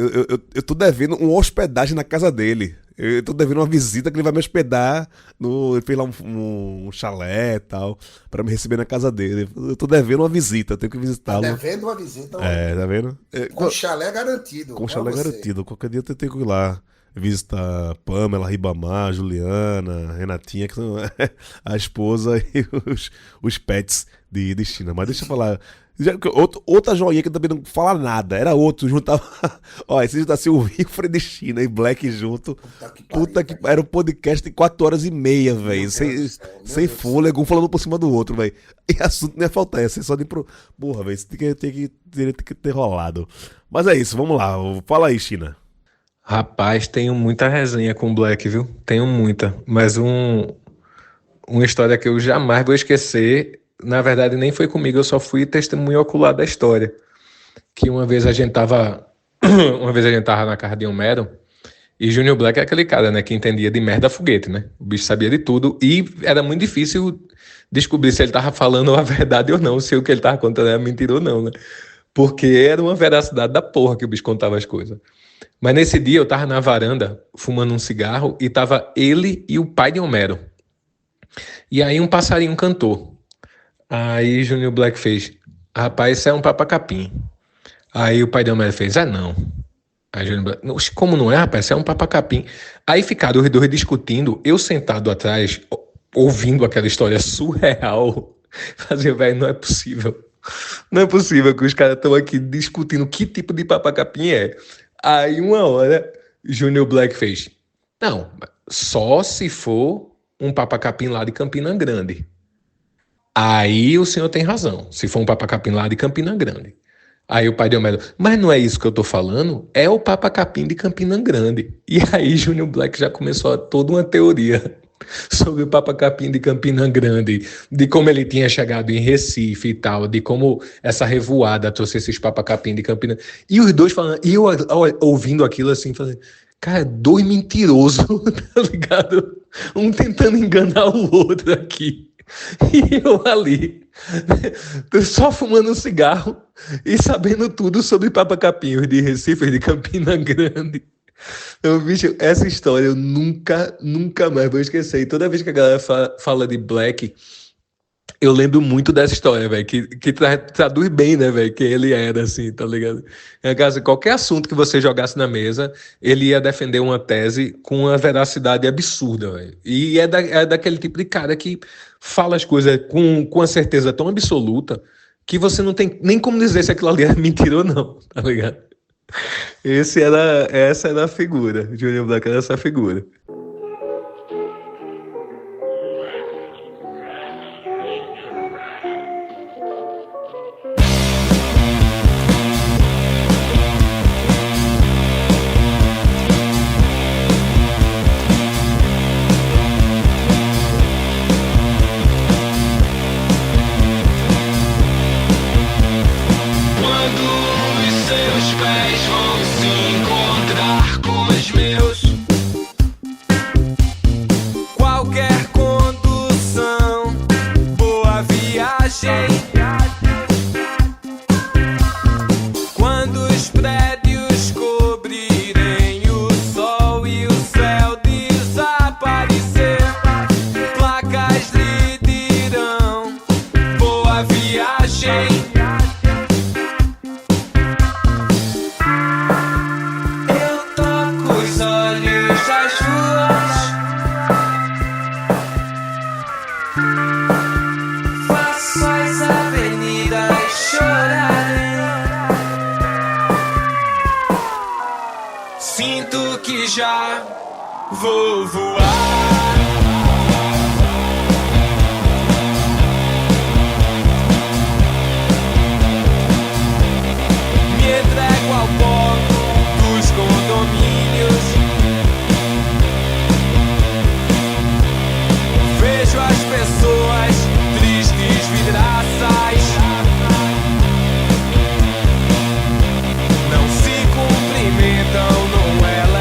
Speaker 1: Eu tô devendo uma hospedagem na casa dele. Eu tô devendo uma visita que ele vai me hospedar. Ele fez lá um chalé e tal, pra me receber na casa dele. Eu tô devendo uma visita, eu tenho que visitá-lo.
Speaker 2: Tá devendo uma visita?
Speaker 1: Tá vendo?
Speaker 2: Com chalé garantido.
Speaker 1: Com chalé garantido. Qualquer dia eu tenho que ir lá visitar Pamela, Ribamar, Juliana, Renatinha, que são a esposa e os pets de China. Mas deixa eu falar... Outra joinha que também não fala nada. Era outro, juntava. Ó, esse junta assim o Wilfred China e Black junto. Puta que era um podcast de 4h30, velho. Sem fôlego, um falando por cima do outro, velho. E assunto não ia faltar, ia ser só de pro. Porra, velho, isso tem que ter rolado. Mas é isso, vamos lá. Fala aí, China.
Speaker 10: Rapaz, tenho muita resenha com o Black, viu? Tenho muita. Mas uma história que eu jamais vou esquecer. Na verdade, nem foi comigo, eu só fui testemunho ocular da história. Que uma vez a gente tava na casa de Homero, e Junior Black é aquele cara, né, que entendia de merda foguete, né? O bicho sabia de tudo, e era muito difícil descobrir se ele tava falando a verdade ou não, se o que ele tava contando era mentira ou não, né? Porque era uma veracidade da porra que o bicho contava as coisas. Mas nesse dia eu tava na varanda, fumando um cigarro, e tava ele e o pai de Homero. E aí um passarinho cantou. Aí Junior Black fez, rapaz, isso é um papacapim. Aí o pai de Homero fez, não. Aí Junior Black, como não é, rapaz, isso é um papacapim. Aí ficaram os dois discutindo, eu sentado atrás, ouvindo aquela história surreal. Fazia, velho, não é possível. Não é possível que os caras estão aqui discutindo que tipo de papacapim é. Aí uma hora, Junior Black fez, não, só se for um papacapim lá de Campina Grande. Aí o senhor tem razão, se for um papacapim lá de Campina Grande. Aí o pai de Homero, mas não é isso que eu tô falando? É o papacapim de Campina Grande. E aí Junior Black já começou toda uma teoria sobre o papacapim de Campina Grande, de como ele tinha chegado em Recife e tal, de como essa revoada trouxe esses papacapim de Campina. E os dois falando, e eu ouvindo aquilo assim, fazendo, cara, dois mentirosos, tá ligado? Um tentando enganar o outro aqui. E eu ali, só fumando um cigarro e sabendo tudo sobre papacapinhos de Recife, de Campina Grande. Eu, bicho, essa história eu nunca mais vou esquecer. E toda vez que a galera fala de Black, eu lembro muito dessa história, velho, que traduz bem, né, velho, que ele era assim, tá ligado? Qualquer assunto que você jogasse na mesa, ele ia defender uma tese com uma veracidade absurda, velho. E é daquele tipo de cara que fala as coisas com uma certeza tão absoluta que você não tem nem como dizer se aquilo ali é mentira ou não, tá ligado? Essa era a figura, Junior Black era essa figura.
Speaker 11: já vou voar. Me entrego ao pó dos condomínios. Vejo as pessoas tristes, vidraças. Não se cumprimentam no elevador.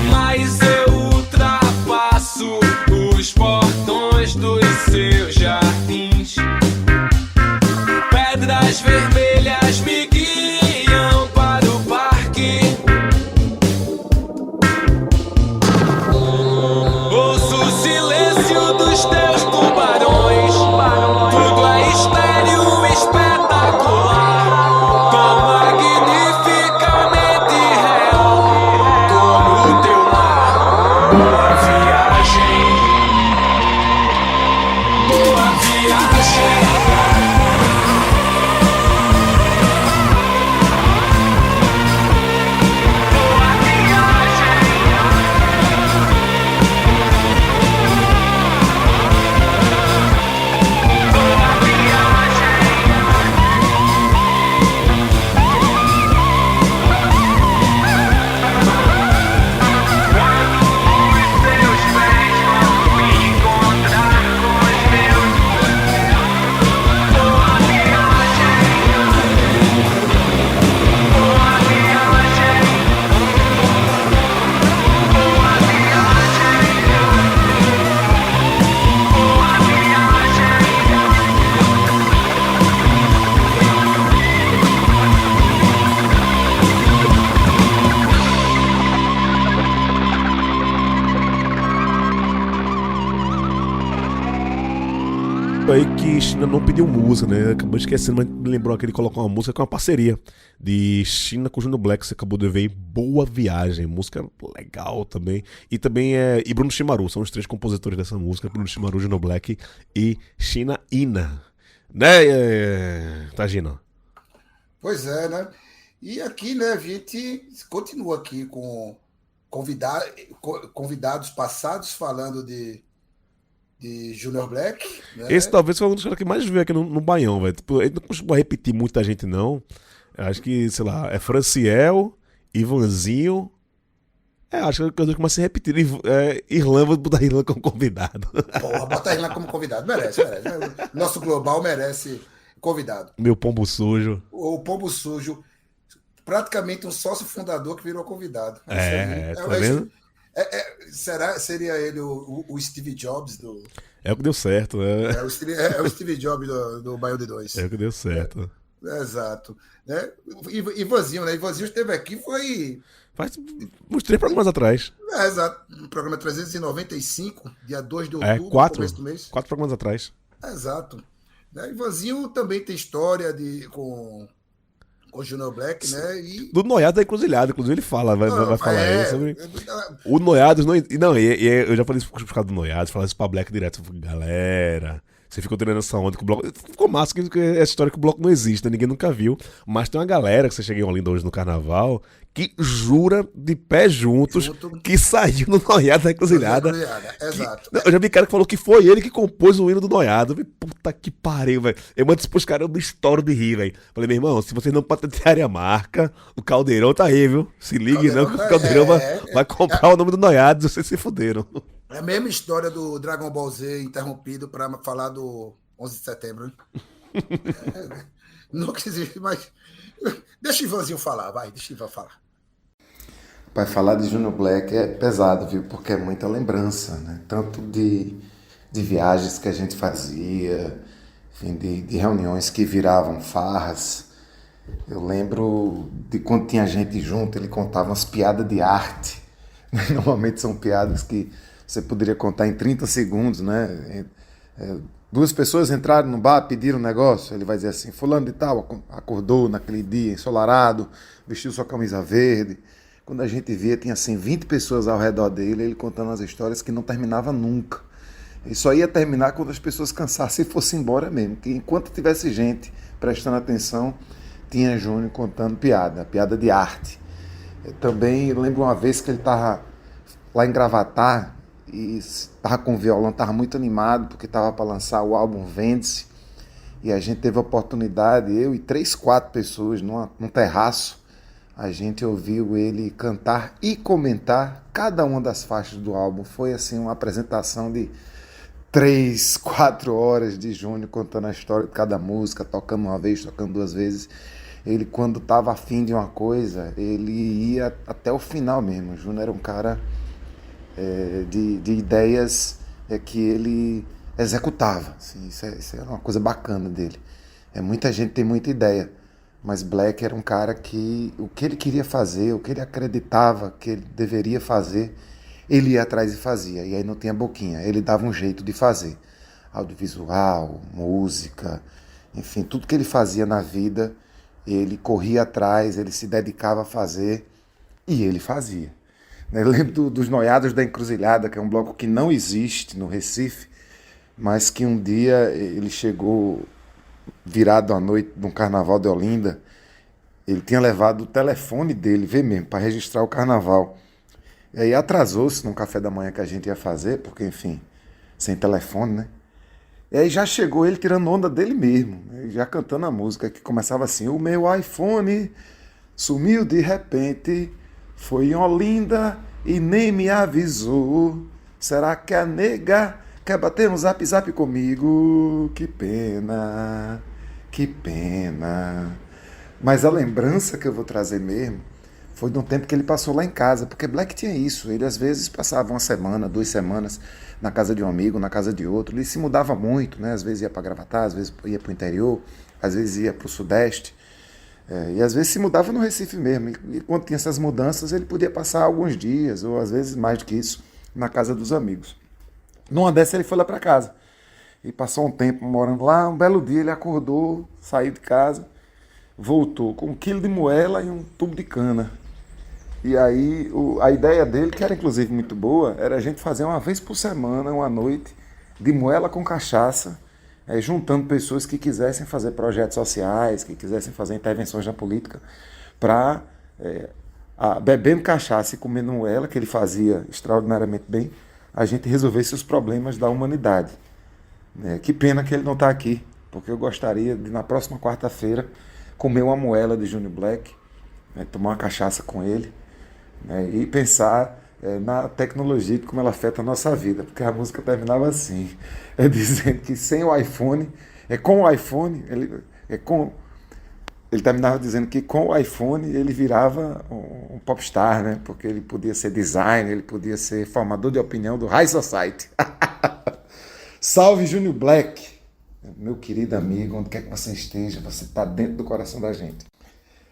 Speaker 11: Mas eu ultrapasso os portões dos seus jardins. Pedras vermelhas me guiam para o parque. Ouço o silêncio dos teus tubarões. Tudo é estéril, espetacular, tão magnificamente real como o teu lar. Boa viagem, boa viagem.
Speaker 1: Aí que China não pediu música, né? Acabou esquecendo, mas me lembrou que ele colocou uma música com uma parceria de China com Júnior Black. Você acabou de ver Boa Viagem, música legal também. E também e Bruno Shimaru, são os três compositores dessa música: Bruno Shimaru, Júnior Black e China Ina, né, Tagino?
Speaker 2: Pois é, né? E aqui, né, a gente continua aqui com convidados passados falando de Júnior Black, né?
Speaker 1: Esse talvez foi um dos caras que mais veio aqui no Baião, velho. Tipo, ele não costuma repetir muita gente, não. Eu acho que, sei lá, é Franciel, Ivanzinho. Acho que eu começo a repetir. Irlanda, vou botar Irlanda como convidado.
Speaker 2: Porra, bota Irlanda como convidado. Merece. Nosso global merece convidado.
Speaker 1: Meu pombo sujo.
Speaker 2: O pombo sujo, praticamente um sócio fundador que virou convidado.
Speaker 1: Tá vendo?
Speaker 2: Seria ele o Steve Jobs do.
Speaker 1: É o que deu certo, né?
Speaker 2: É o Steve Jobs do Baião de 2.
Speaker 1: É o que deu certo.
Speaker 2: Exato. Né? Ivanzinho, né? Ivanzinho esteve aqui,
Speaker 1: faz uns 3 programas atrás.
Speaker 2: Exato. No programa 395, dia 2 de outubro, começo do mês.
Speaker 1: 4 programas atrás.
Speaker 2: Exato. Né? Ivanzinho também tem história com o Júnior Black, né?
Speaker 1: Do Noiados da Encruzilhada, inclusive ele fala, vai falar aí sobre. O Noiados eu já falei isso por causa do Noiados, falar isso pra Black direto. Galera, você ficou treinando essa onda que o bloco. Ficou massa que essa história que o bloco não existe, né? Ninguém nunca viu. Mas tem uma galera que você chega em Olinda hoje no carnaval que jura de pé juntos que saiu no Noiado da Encruzilhada.
Speaker 2: Exato.
Speaker 1: Eu já vi cara que falou que foi ele que compôs o hino do Noiado. Puta que pariu, velho. Eu mando isso pros caras, eu me estouro de rir, velho. Falei, meu irmão, se vocês não patentearem a marca, o Caldeirão tá aí, viu? Se ligue não, que o Caldeirão vai comprar o nome do Noiado, vocês se fuderam.
Speaker 2: É a mesma história do Dragon Ball Z interrompido pra falar do 11 de setembro, né? Nunca existe, mas... Deixa o Ivanzinho falar, vai, deixa o Ivan falar.
Speaker 12: Pai, falar de Júnior Black é pesado, viu? Porque é muita lembrança, né? Tanto de viagens que a gente fazia, enfim, de reuniões que viravam farras. Eu lembro de quando tinha gente junto, ele contava umas piadas de arte. Normalmente são piadas que você poderia contar em 30 segundos, né? 2 pessoas entraram no bar, pediram um negócio, ele vai dizer assim, fulano de tal acordou naquele dia ensolarado, vestiu sua camisa verde. Quando a gente via, tinha assim 20 pessoas ao redor dele, ele contando as histórias que não terminava nunca. E só ia terminar quando as pessoas cansassem e fossem embora mesmo, que enquanto tivesse gente prestando atenção, tinha Júnior contando piada de arte. Eu também lembro uma vez que ele estava lá em Gravatar e estava com o violão, estava muito animado porque estava para lançar o álbum Vende-se, e a gente teve a oportunidade, eu e 3, 4 pessoas num terraço, a gente ouviu ele cantar e comentar cada uma das faixas do álbum. Foi assim uma apresentação de 3, 4 horas de Júnior contando a história de cada música, tocando uma vez, tocando 2 vezes. Ele, quando estava afim de uma coisa, ele ia até o final mesmo. O Júnior era um cara de ideias que ele executava. Assim, isso é uma coisa bacana dele. Muita gente tem muita ideia, mas Black era um cara que o que ele queria fazer, o que ele acreditava que ele deveria fazer, ele ia atrás e fazia. E aí não tinha boquinha, ele dava um jeito de fazer. Audiovisual, música, enfim, tudo que ele fazia na vida, ele corria atrás, ele se dedicava a fazer, e ele fazia. Eu lembro dos Noiados da Encruzilhada, que é um bloco que não existe no Recife, mas que um dia ele chegou virado à noite num carnaval de Olinda. Ele tinha levado o telefone dele, vê mesmo, para registrar o carnaval. E aí atrasou-se num café da manhã que a gente ia fazer, porque, enfim, sem telefone, né? E aí já chegou ele tirando onda dele mesmo, né? Já cantando a música, que começava assim: o meu iPhone sumiu de repente, foi em Olinda e nem me avisou. Será que a nega quer bater um zap zap comigo? Que pena, que pena. Mas a lembrança que eu vou trazer mesmo foi de um tempo que ele passou lá em casa, porque Black tinha isso. Ele às vezes passava 1 semana, 2 semanas na casa de um amigo, na casa de outro. Ele se mudava muito, né? Às vezes ia para Gravatar, às vezes ia para o interior, às vezes ia para o Sudeste. E às vezes se mudava no Recife mesmo. E quando tinha essas mudanças, ele podia passar alguns dias, ou às vezes mais do que isso, na casa dos amigos. Numa dessas ele foi lá para casa. E passou um tempo morando lá. Um belo dia ele acordou, saiu de casa, voltou com 1 quilo de moela e um tubo de cana. E aí a ideia dele, que era inclusive muito boa, era a gente fazer uma vez por semana, uma noite de moela com cachaça, juntando pessoas que quisessem fazer projetos sociais, que quisessem fazer intervenções na política, para, bebendo cachaça e comendo moela, que ele fazia extraordinariamente bem, a gente resolvesse os problemas da humanidade. Que pena que ele não está aqui, porque eu gostaria de, na próxima quarta-feira, comer uma moela de Júnior Black, tomar uma cachaça com ele, e pensar na tecnologia, de como ela afeta a nossa vida, porque a música terminava assim, dizendo que sem o iPhone, com o iPhone, ele terminava dizendo que com o iPhone ele virava um popstar, né? Porque ele podia ser designer, ele podia ser formador de opinião do High Society. Salve Júnior Black, meu querido amigo, onde quer que você esteja, você está dentro do coração da gente.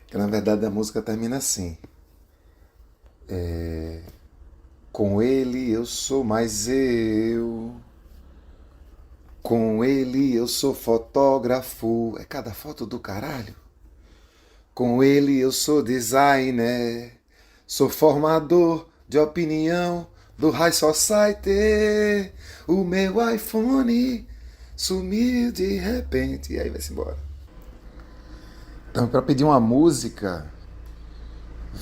Speaker 12: Que na verdade a música termina assim: com ele eu sou mais eu, com ele eu sou fotógrafo, cada foto do caralho. Com ele eu sou designer, sou formador de opinião do High Society. O meu iPhone sumiu de repente. E aí vai-se embora. Então, para pedir uma música,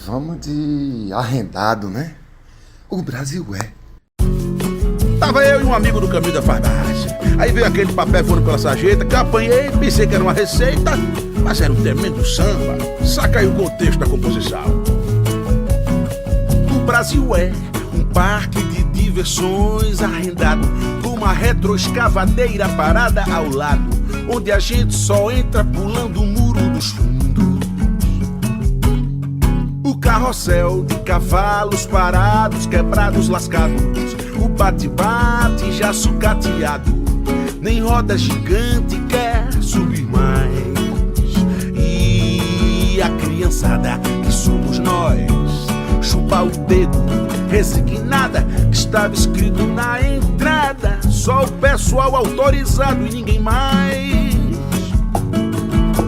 Speaker 12: vamos de Arrendado, né? O Brasil é.
Speaker 7: Tava eu e um amigo no caminho da farmácia. Aí veio aquele papel voando pela sarjeta, que eu apanhei, pensei que era uma receita, mas era um tremendo samba. Saca aí o contexto da composição. O Brasil é um parque de diversões arrendado, com uma retroescavadeira parada ao lado, onde a gente só entra pulando o muro dos fundos. O carrossel de cavalos parados, quebrados, lascados, o bate-bate já sucateado, nem roda gigante quer subir mais. E a criançada que somos nós, chupa o dedo, resignada, que estava escrito na entrada, só o pessoal autorizado e ninguém mais.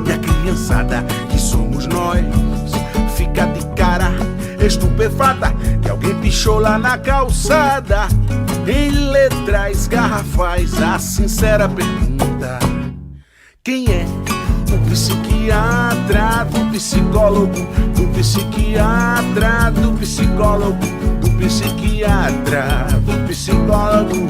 Speaker 7: E a criançada que somos nós fica de cara estupefata, que alguém pichou lá na calçada, em letras garrafais, a sincera pergunta: quem é o psiquiatra, do psicólogo, do psiquiatra, do psicólogo, do psiquiatra, do psicólogo.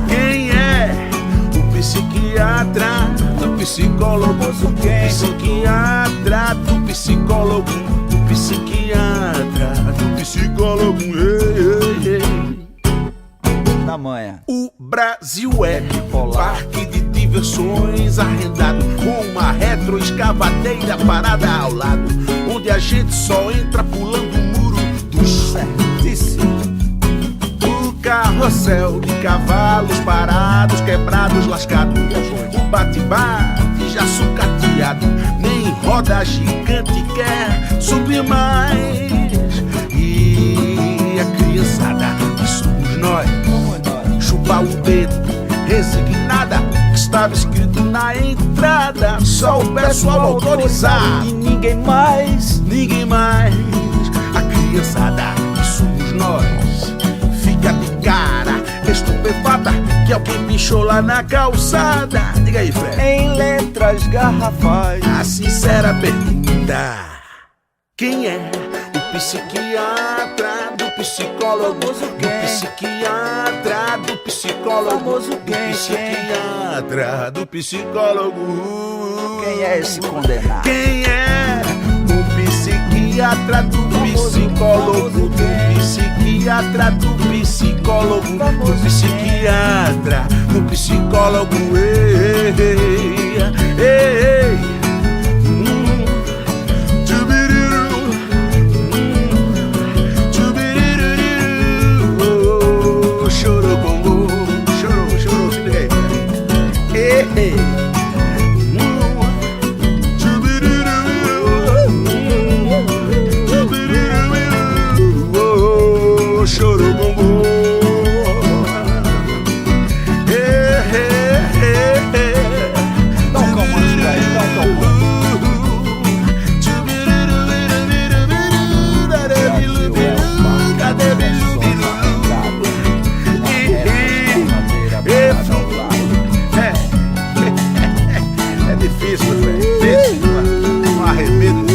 Speaker 7: Quem é o psiquiatra, do psicólogo, do psiquiatra, do psicólogo, do psiquiatra, do psicólogo.
Speaker 13: Na manhã.
Speaker 7: O Brasil é parque de diversões arrendado, com uma retroescavadeira parada ao lado, onde a gente só entra pulando o muro do certíssimo. O carrossel de cavalos parados, quebrados, lascados, o bate-bate já sucateado, nem roda gigante quer subir mais. E a criançada que somos nós, chupar o dedo, resignada, que estava escrito na entrada, só o pessoal autorizar.
Speaker 13: E ninguém mais,
Speaker 7: a criançada que somos nós, fica de cara estupefada, que alguém pichou lá na calçada. Diga aí, Fred.
Speaker 13: Em letras garrafais.
Speaker 7: A sincera pergunta: quem é o psiquiatra, do psicólogo, do psiquiatra, do psicólogo, do psiquiatra, do psicólogo?
Speaker 13: Quem é esse condenado?
Speaker 7: Quem é o psiquiatra, do psicólogo, do psiquiatra, do psicólogo, do psiquiatra, do psicólogo? Ei, ei, ei.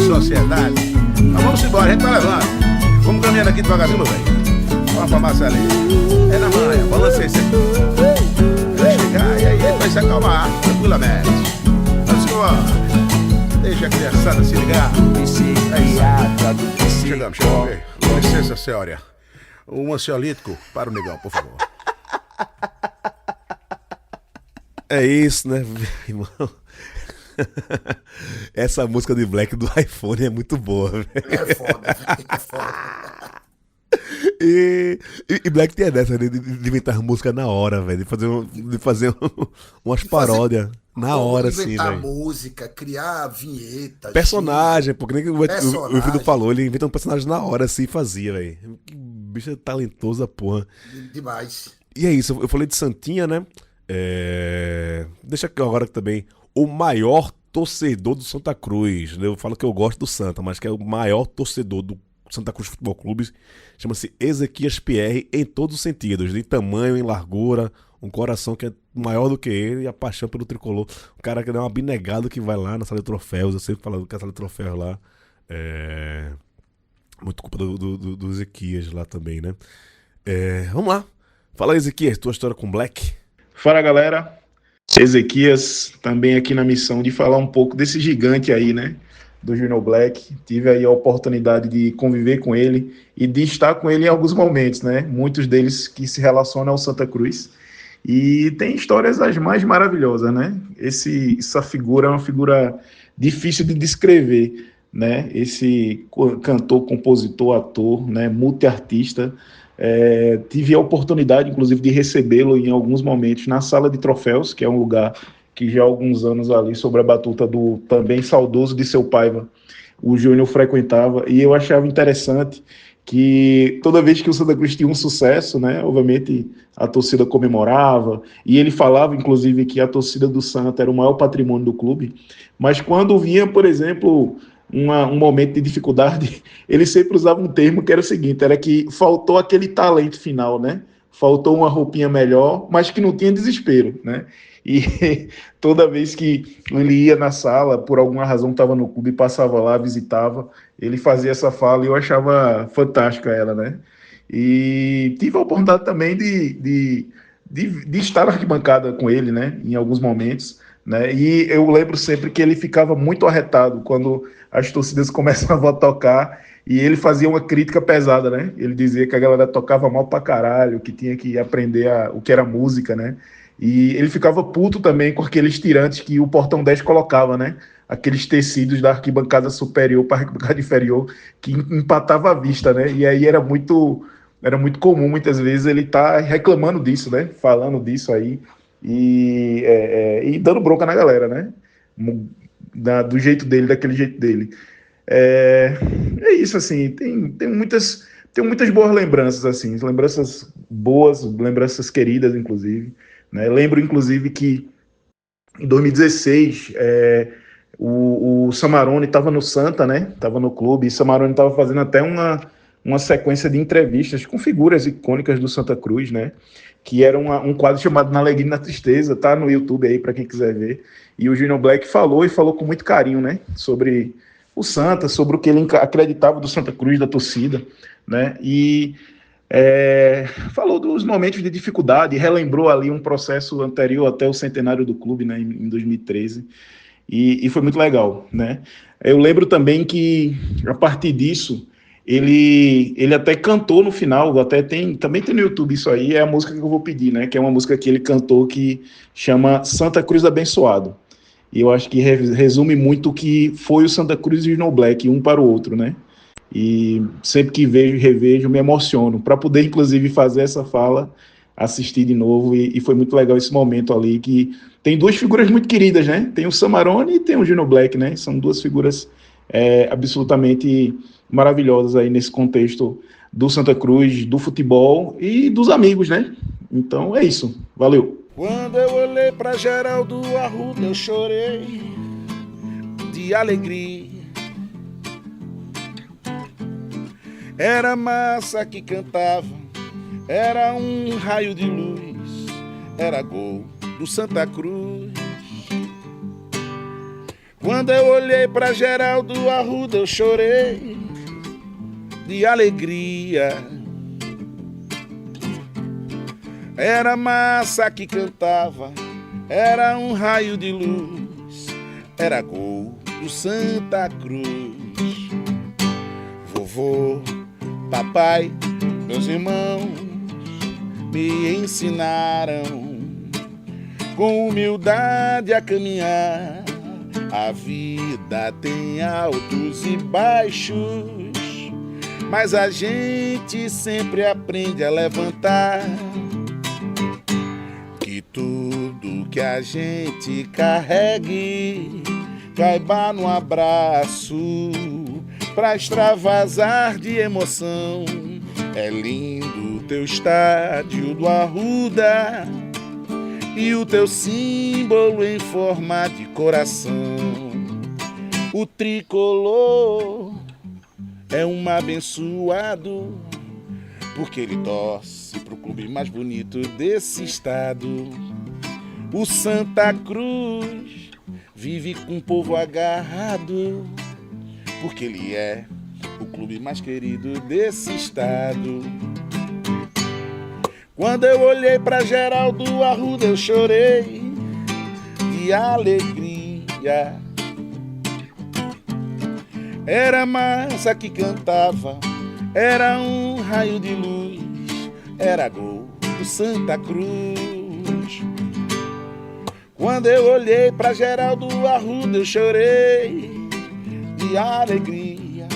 Speaker 7: Sociedade. Mas vamos embora, a gente tá levando. Vamos caminhando aqui devagarzinho, meu velho. Vamos pra massa ali. É na manhã, balancei isso aqui. Vai chegar e aí ele vai se acalmar tranquilamente. Vamos embora. Deixa a criançada se ligar. Chegamos. Com licença, senhora. Um ansiolítico para o negão, por favor.
Speaker 1: É isso, né, irmão? Essa música de Black do iPhone é muito boa, velho.
Speaker 2: É foda.
Speaker 1: E Black tem dessa de inventar música na hora, velho. De fazer umas paródias na hora, assim, velho.
Speaker 2: Inventar música, criar vinheta.
Speaker 1: Personagem, porque nem o Vitor falou, ele inventa um personagem na hora, assim, e fazia, velho. Que bicho talentoso da porra.
Speaker 2: Demais.
Speaker 1: E é isso, eu falei de Santinha, né? Deixa aqui agora também. O maior torcedor do Santa Cruz. Eu falo que eu gosto do Santa, mas que é o maior torcedor do Santa Cruz Futebol Clube. Chama-se Ezequias Pierre, em todos os sentidos. Em tamanho, em largura, um coração que é maior do que ele e a paixão pelo tricolor. O cara que é um abnegado que vai lá na sala de troféus. Eu sempre falo que a sala de troféus lá é muito culpa do Ezequias lá também, né? Vamos lá. Fala aí, Ezequias, tua história com Black.
Speaker 14: Fala, galera. Ezequias, também aqui na missão de falar um pouco desse gigante aí, né, do Junior Black. Tive aí a oportunidade de conviver com ele e de estar com ele em alguns momentos, né, muitos deles que se relacionam ao Santa Cruz. E tem histórias as mais maravilhosas, né, essa figura é uma figura difícil de descrever, né, esse cantor, compositor, ator, né, multiartista. Tive a oportunidade, inclusive, de recebê-lo em alguns momentos na sala de troféus, que é um lugar que já há alguns anos ali, sob a batuta do também saudoso Dirceu Paiva, o Júnior frequentava, e eu achava interessante que toda vez que o Santa Cruz tinha um sucesso, né, obviamente a torcida comemorava, e ele falava, inclusive, que a torcida do Santa era o maior patrimônio do clube, mas quando vinha, por exemplo, um momento de dificuldade, ele sempre usava um termo que era o seguinte, era que faltou aquele talento final, né? Faltou uma roupinha melhor, mas que não tinha desespero, né? E toda vez que ele ia na sala, por alguma razão estava no clube, passava lá, visitava, ele fazia essa fala e eu achava fantástica ela, né? E tive a oportunidade também de estar na arquibancada com ele, né? Em alguns momentos, né? E eu lembro sempre que ele ficava muito arretado quando as torcidas começavam a tocar e ele fazia uma crítica pesada, né? Ele dizia que a galera tocava mal pra caralho, que tinha que aprender o que era música, né? E ele ficava puto também com aqueles tirantes que o Portão 10 colocava, né? Aqueles tecidos da arquibancada superior para a arquibancada inferior que empatava a vista, né? E aí era muito comum, muitas vezes, ele tá reclamando disso, né? Falando disso aí e dando bronca na galera, né? Do jeito dele, daquele jeito dele. É isso, assim, tem muitas boas lembranças, assim, lembranças boas, lembranças queridas, inclusive, né? Lembro, inclusive, que em 2016, o Samarone estava no Santa, né? Estava no clube, e Samarone estava fazendo até uma sequência de entrevistas com figuras icônicas do Santa Cruz, né? Que era um quadro chamado Na Alegria e na Tristeza, tá no YouTube aí para quem quiser ver. E o Junior Black falou com muito carinho, né? Sobre o Santa, sobre o que ele acreditava do Santa Cruz, da torcida, né? E falou dos momentos de dificuldade, relembrou ali um processo anterior até o centenário do clube, né? Em 2013. E foi muito legal, né? Eu lembro também que, a partir disso, ele até cantou no final, também tem no YouTube isso aí, é a música que eu vou pedir, né? Que é uma música que ele cantou que chama Santa Cruz Abençoado. E eu acho que resume muito o que foi o Santa Cruz e o Junior Black, um para o outro, né? E sempre que vejo e revejo, me emociono. Para poder, inclusive, fazer essa fala, assistir de novo, e foi muito legal esse momento ali, que tem duas figuras muito queridas, né? Tem o Samarone e tem o Junior Black, né? São duas figuras absolutamente maravilhosas aí nesse contexto do Santa Cruz, do futebol e dos amigos, né? Então é isso. Valeu.
Speaker 7: Quando eu olhei pra Geraldo Arruda, eu chorei de alegria. Era massa que cantava, era um raio de luz, era gol do Santa Cruz. Quando eu olhei pra Geraldo Arruda, eu chorei de alegria. Era massa que cantava, era um raio de luz, era gol do Santa Cruz. Vovô, papai, meus irmãos me ensinaram com humildade a caminhar. A vida tem altos e baixos, mas a gente sempre aprende a levantar. Que tudo que a gente carregue caiba no abraço pra extravasar de emoção. É lindo o teu estádio do Arruda e o teu símbolo em forma de coração. O tricolor é um abençoado, porque ele torce pro clube mais bonito desse estado. O Santa Cruz vive com o povo agarrado, porque ele é o clube mais querido desse estado. Quando eu olhei pra Geraldo Arruda, eu chorei de alegria. Era massa que cantava, era um raio de luz, era gol do Santa Cruz. Quando eu olhei pra Geraldo Arruda, eu chorei de alegria.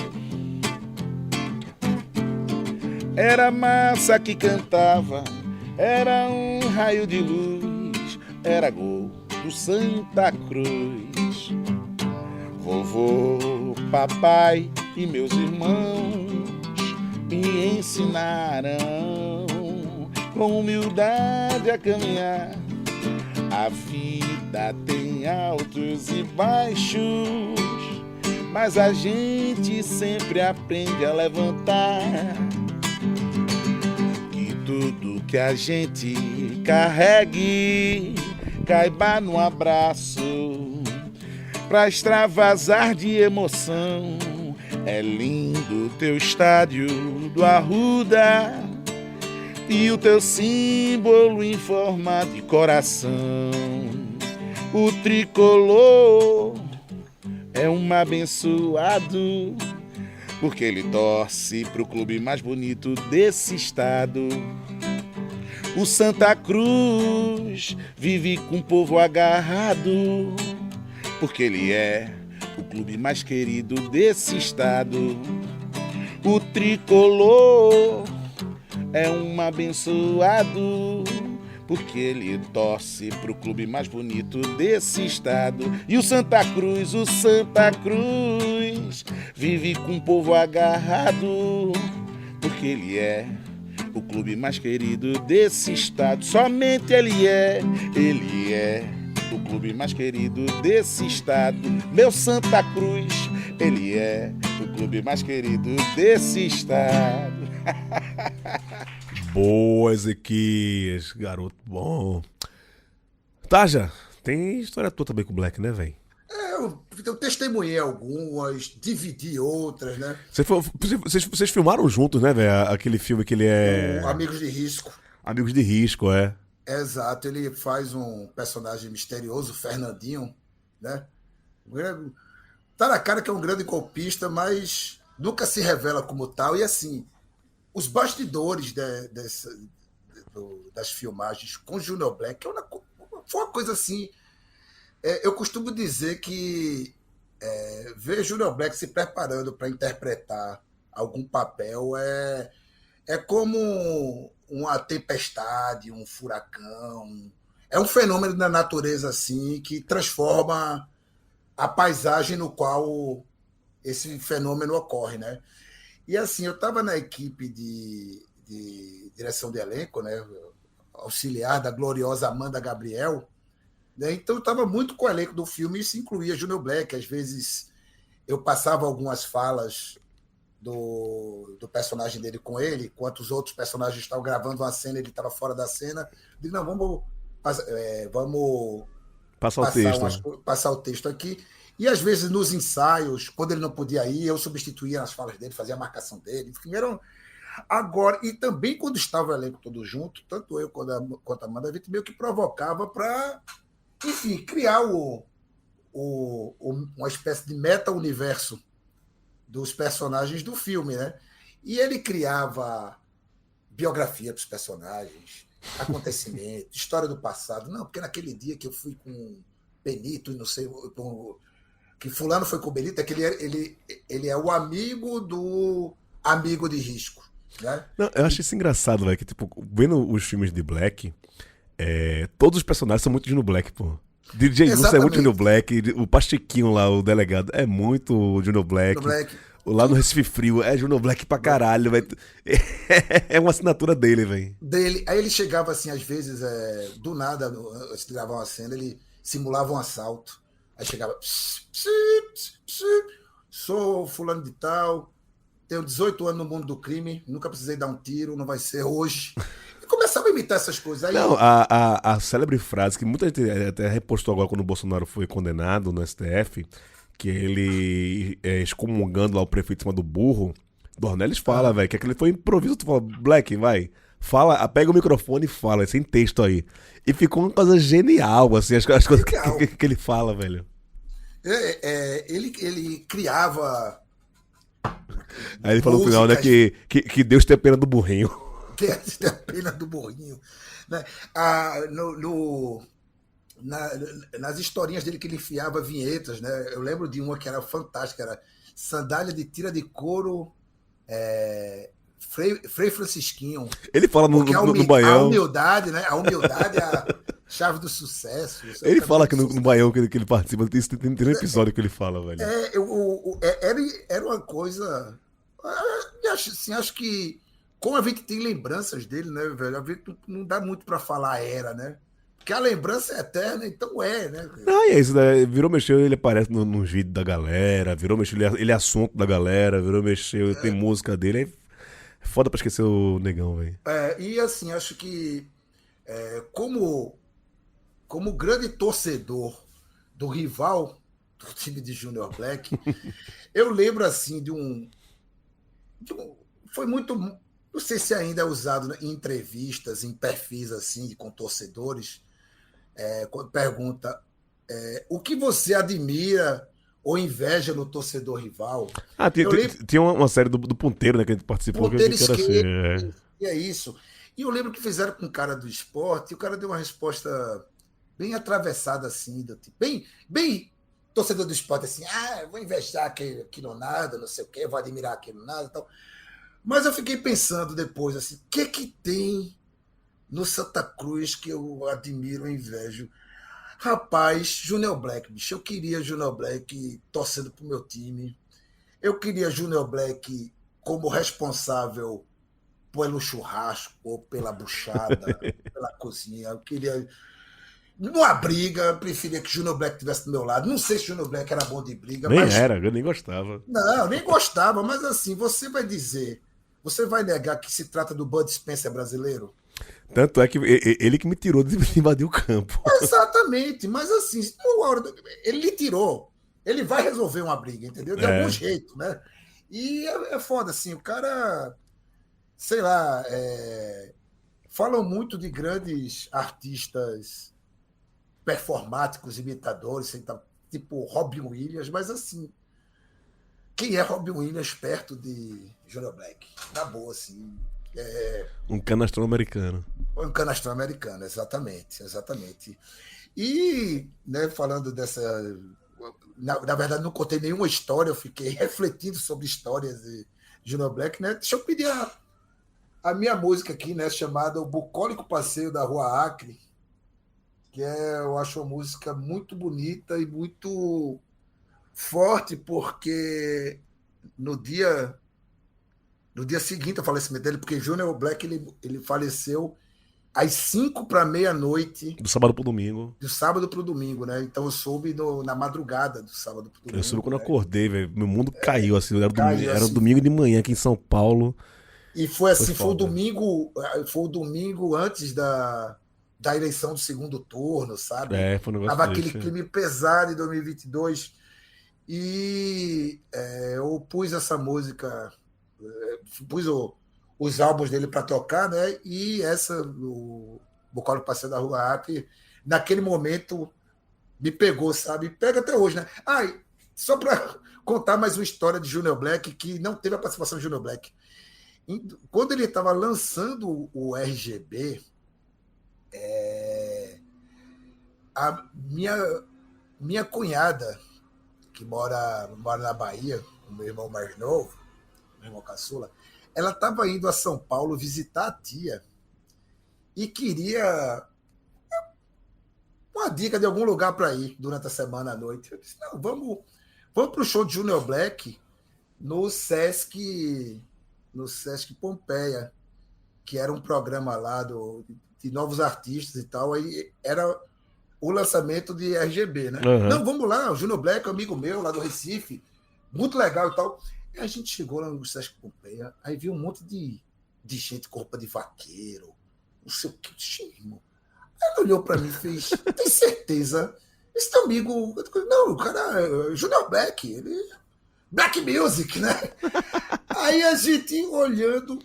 Speaker 7: Era massa que cantava, era um raio de luz, era gol do Santa Cruz. Vovô, papai e meus irmãos me ensinaram com humildade a caminhar. A vida tem altos e baixos, mas a gente sempre aprende a levantar. Que tudo que a gente carregue caiba no abraço, pra extravasar de emoção. É lindo teu estádio do Arruda e o teu símbolo em forma de coração. O tricolor é um abençoado, porque ele torce pro clube mais bonito desse estado. O Santa Cruz vive com o povo agarrado, porque ele é o clube mais querido desse estado. O tricolor é um abençoado, porque ele torce pro clube mais bonito desse estado. E o Santa Cruz vive com o povo agarrado, porque ele é o clube mais querido desse estado. Somente ele é o clube mais querido desse estado. Meu Santa Cruz, ele é o clube mais querido desse estado.
Speaker 1: Boa, Ezequias, garoto bom. Taja, tem história tua também com o Black, né, velho?
Speaker 2: Eu testemunhei algumas, dividi outras, né?
Speaker 1: Vocês filmaram juntos, né, velho? Aquele filme que ele é...
Speaker 2: Amigos de Risco.
Speaker 1: Amigos de Risco, é.
Speaker 2: Exato, ele faz um personagem misterioso, Fernandinho, né? Tá na cara que é um grande golpista, mas nunca se revela como tal. E assim, os bastidores das filmagens com Junior Black foi uma coisa assim. Eu costumo dizer que ver Junior Black se preparando para interpretar algum papel é como uma tempestade, um furacão. É um fenômeno da natureza assim que transforma a paisagem no qual esse fenômeno ocorre, né? E assim, eu estava na equipe de direção de elenco, né? Auxiliar da gloriosa Amanda Gabriel, né? Então eu estava muito com o elenco do filme e isso incluía Junior Black. Às vezes eu passava algumas falas do personagem dele com ele, enquanto os outros personagens estavam gravando uma cena, ele estava fora da cena. Eu digo, não, vamos passar o texto aqui. E às vezes nos ensaios, quando ele não podia ir, eu substituía as falas dele, fazia a marcação dele. Enfim, agora, e também quando estava o elenco todo junto, tanto eu quanto a Amanda, a gente meio que provocava para, enfim, criar uma espécie de meta-universo dos personagens do filme, né? E ele criava biografia para os personagens, acontecimento, história do passado. Não, porque naquele dia que eu fui com Benito e não sei... que fulano foi com o Benito, é que ele é o amigo do amigo de Risco, né?
Speaker 1: Não, eu acho isso engraçado, velho, que tipo, vendo os filmes de Black, todos os personagens são muito Junior Black, pô. DJ Lúcio é muito Junior Black, o Pachequinho lá, o delegado, é muito Junior Black. Lá no Recife Frio, é Junior Black pra caralho, velho. É uma assinatura dele, velho.
Speaker 2: Aí ele chegava assim, às vezes, do nada, antes de gravar uma cena, ele simulava um assalto. Aí chegava, sou fulano de tal, tenho 18 anos no mundo do crime, nunca precisei dar um tiro, não vai ser hoje. E começava a imitar essas coisas. Aí,
Speaker 1: não, a célebre frase que muita gente até repostou agora quando o Bolsonaro foi condenado no STF, que ele excomungando lá o prefeito em cima do burro, Dornelles fala, velho, que aquele foi improviso. Tu fala, Black, vai, fala, pega o microfone e fala, sem texto aí. E ficou uma coisa genial, assim, as coisas que ele fala, velho.
Speaker 2: Ele criava.
Speaker 1: Aí ele falou no final, né, que Deus tem pena do burrinho.
Speaker 2: Deus tem pena do burrinho. Né? Nas historinhas dele que ele enfiava vinhetas, né? Eu lembro de uma que era fantástica, era sandália de tira de couro, Frei Francisquinho.
Speaker 1: Ele fala no Baião.
Speaker 2: A humildade, né? A humildade é a chave do sucesso.
Speaker 1: Ele fala que no Baião que ele participa, tem um episódio que ele fala, velho.
Speaker 2: Era uma coisa... Acho que como a gente tem lembranças dele, né, velho? A gente não dá muito pra falar né? Porque a lembrança é eterna, então né?
Speaker 1: É isso, né? Virou mexeu, ele aparece nos vídeos da galera, virou mexeu, ele é assunto da galera, virou mexeu, tem música dele, é foda pra esquecer o negão, velho.
Speaker 2: E assim, acho que como como grande torcedor do rival do time de Junior Black, eu lembro assim de um. Foi muito. Não sei se ainda é usado em entrevistas, em perfis assim, com torcedores. Quando pergunta o que você admira ou inveja no torcedor rival.
Speaker 1: Tinha uma série do Ponteiro, né, que a gente participou.
Speaker 2: Ponteiro
Speaker 1: que era
Speaker 2: Esquerdo,
Speaker 1: assim,
Speaker 2: e é isso. E eu lembro que fizeram com um cara do esporte, e o cara deu uma resposta bem atravessada, assim, do tipo, bem torcedor do esporte, assim, vou invejar aquilo nada, não sei o quê, vou admirar aquilo nada e tal. Mas eu fiquei pensando depois, assim, o que tem no Santa Cruz que eu admiro e invejo? Rapaz, Junior Black, bicho, eu queria Junior Black torcendo pro meu time. Eu queria Junior Black como responsável pelo churrasco, ou pela buchada, pela cozinha. Eu queria... Numa briga, eu preferia que Junior Black estivesse do meu lado. Não sei se Junior Black era bom de briga.
Speaker 1: Eu nem gostava.
Speaker 2: Não, nem gostava, mas assim, você vai negar que se trata do Bud Spencer brasileiro?
Speaker 1: Tanto é que ele que me tirou de invadir o campo.
Speaker 2: Exatamente, mas assim, ele lhe tirou. Ele vai resolver uma briga, entendeu? De algum jeito, né? E é foda, assim, o cara, sei lá, falam muito de grandes artistas performáticos, imitadores, tipo Robin Williams, mas assim, quem é Robin Williams perto de Junior Black? Na boa, assim.
Speaker 1: Um canastrão americano.
Speaker 2: Um canastrão americano, exatamente. E, né, falando dessa... Na verdade, não contei nenhuma história, eu fiquei refletindo sobre histórias de Junior Black, né? Deixa eu pedir a minha música aqui, né, chamada O Bucólico Passeio da Rua Acre, que eu acho uma música muito bonita e muito forte, porque no dia seguinte ao falecimento dele, porque Junior Black ele faleceu às 5 para meia-noite.
Speaker 1: Do sábado pro domingo.
Speaker 2: Do sábado pro domingo, né? Então eu soube na madrugada do sábado pro domingo.
Speaker 1: Eu soube quando eu acordei, velho. Meu mundo caiu, assim. Era domingo de manhã aqui em São Paulo.
Speaker 2: E foi assim, foi o domingo antes da eleição do segundo turno, sabe?
Speaker 1: Foi um negócio
Speaker 2: Tava aquele clima pesado em 2022. E eu pus essa música, pus os álbuns dele para tocar, né? E o Bucólico Passeio da Rua Acre, naquele momento, me pegou, sabe? Pega até hoje, né? Só para contar mais uma história de Junior Black, que não teve a participação de Junior Black. Quando ele estava lançando o RGB, a minha cunhada, que mora na Bahia, o meu irmão mais novo, meu irmão caçula, ela estava indo a São Paulo visitar a tia e queria uma dica de algum lugar para ir durante a semana à noite. Eu disse, não, vamos para o show de Junior Black no Sesc Pompeia, que era um programa lá de novos artistas e tal. Aí era o lançamento de RGB, né?
Speaker 1: Uhum.
Speaker 2: Não, vamos lá, o Junior Black, amigo meu lá do Recife, muito legal e tal. E a gente chegou lá no Sesc Pompeia, aí viu um monte de gente com roupa de vaqueiro, não sei o que, irmão. Aí ele olhou pra mim e fez, tem certeza? Esse teu amigo... Não, o cara é Junior Black, ele... Black Music, né? Aí a gente olhando,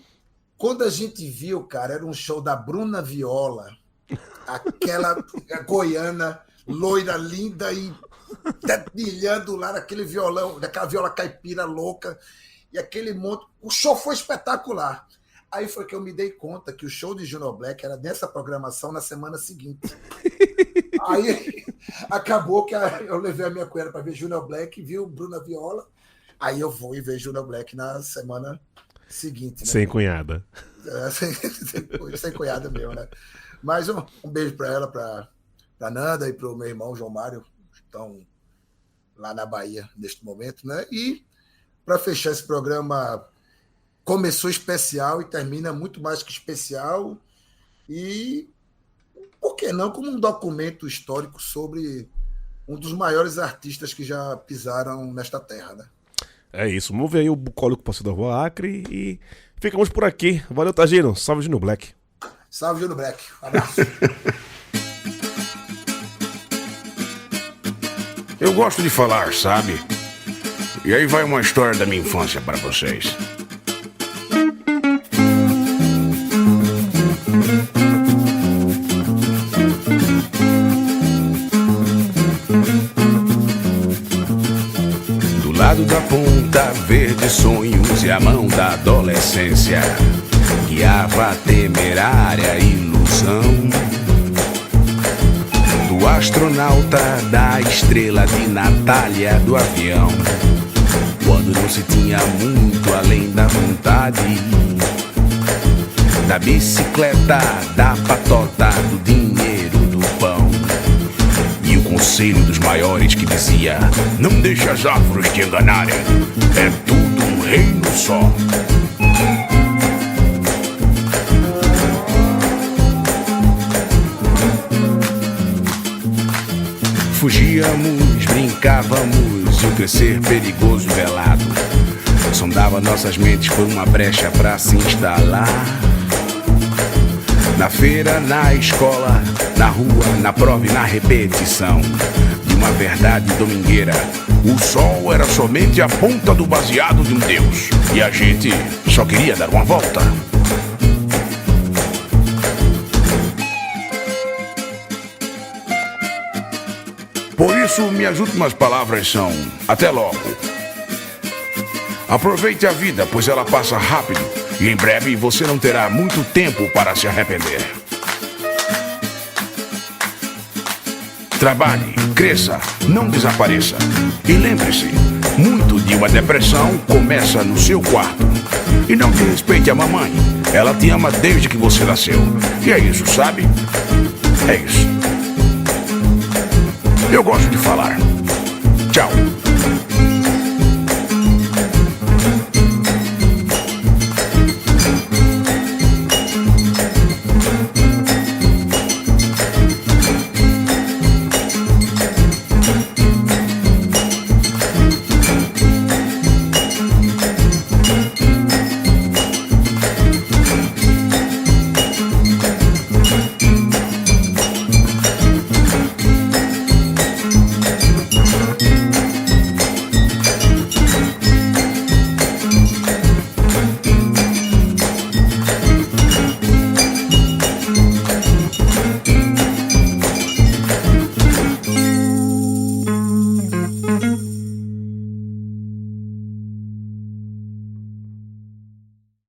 Speaker 2: quando a gente viu, cara, era um show da Bruna Viola, aquela goiana, loira, linda e dedilhando lá naquele violão, naquela viola caipira louca, e aquele monte. O show foi espetacular. Aí foi que eu me dei conta que o show de Junior Black era nessa programação na semana seguinte. Aí acabou que eu levei a minha cunhada para ver Junior Black, viu Bruna Viola. Aí eu vou e ver Junior Black na semana seguinte. Né?
Speaker 1: Sem cunhada.
Speaker 2: Sem cunhada meu, né? Mas um beijo para ela, para Nanda e para o meu irmão João Mário, que estão lá na Bahia neste momento, né? E para fechar esse programa, começou especial e termina muito mais que especial. E por que não como um documento histórico sobre um dos maiores artistas que já pisaram nesta terra, né?
Speaker 1: É isso, vamos ver aí o Bucólico Passeio da Rua Acre e ficamos por aqui. Valeu, Tagino. Salve, Junior Black.
Speaker 2: Salve, Junior Black. Um abraço.
Speaker 4: Eu gosto de falar, sabe? E aí vai uma história da minha infância para vocês. Do lado da ponta verde, sonhos e a mão da adolescência guiava a temerária ilusão do astronauta, da estrela de Natália do avião, quando não se tinha muito além da vontade, da bicicleta, da patota, do dinheiro, do pão, e o conselho dos maiores que dizia: não deixe as árvores te enganarem, é tudo um reino só. Fugíamos, brincávamos e o crescer perigoso velado sondava nossas mentes por uma brecha pra se instalar. Na feira, na escola, na rua, na prova e na repetição de uma verdade domingueira. O sol era somente a ponta do baseado de um Deus e a gente só queria dar uma volta. Por isso, minhas últimas palavras são: até logo. Aproveite a vida, pois ela passa rápido e em breve você não terá muito tempo para se arrepender. Trabalhe, cresça, não desapareça. E lembre-se, muito de uma depressão começa no seu quarto. E não desrespeite a mamãe, ela te ama desde que você nasceu. E é isso, sabe? É isso. Eu gosto de falar. Tchau.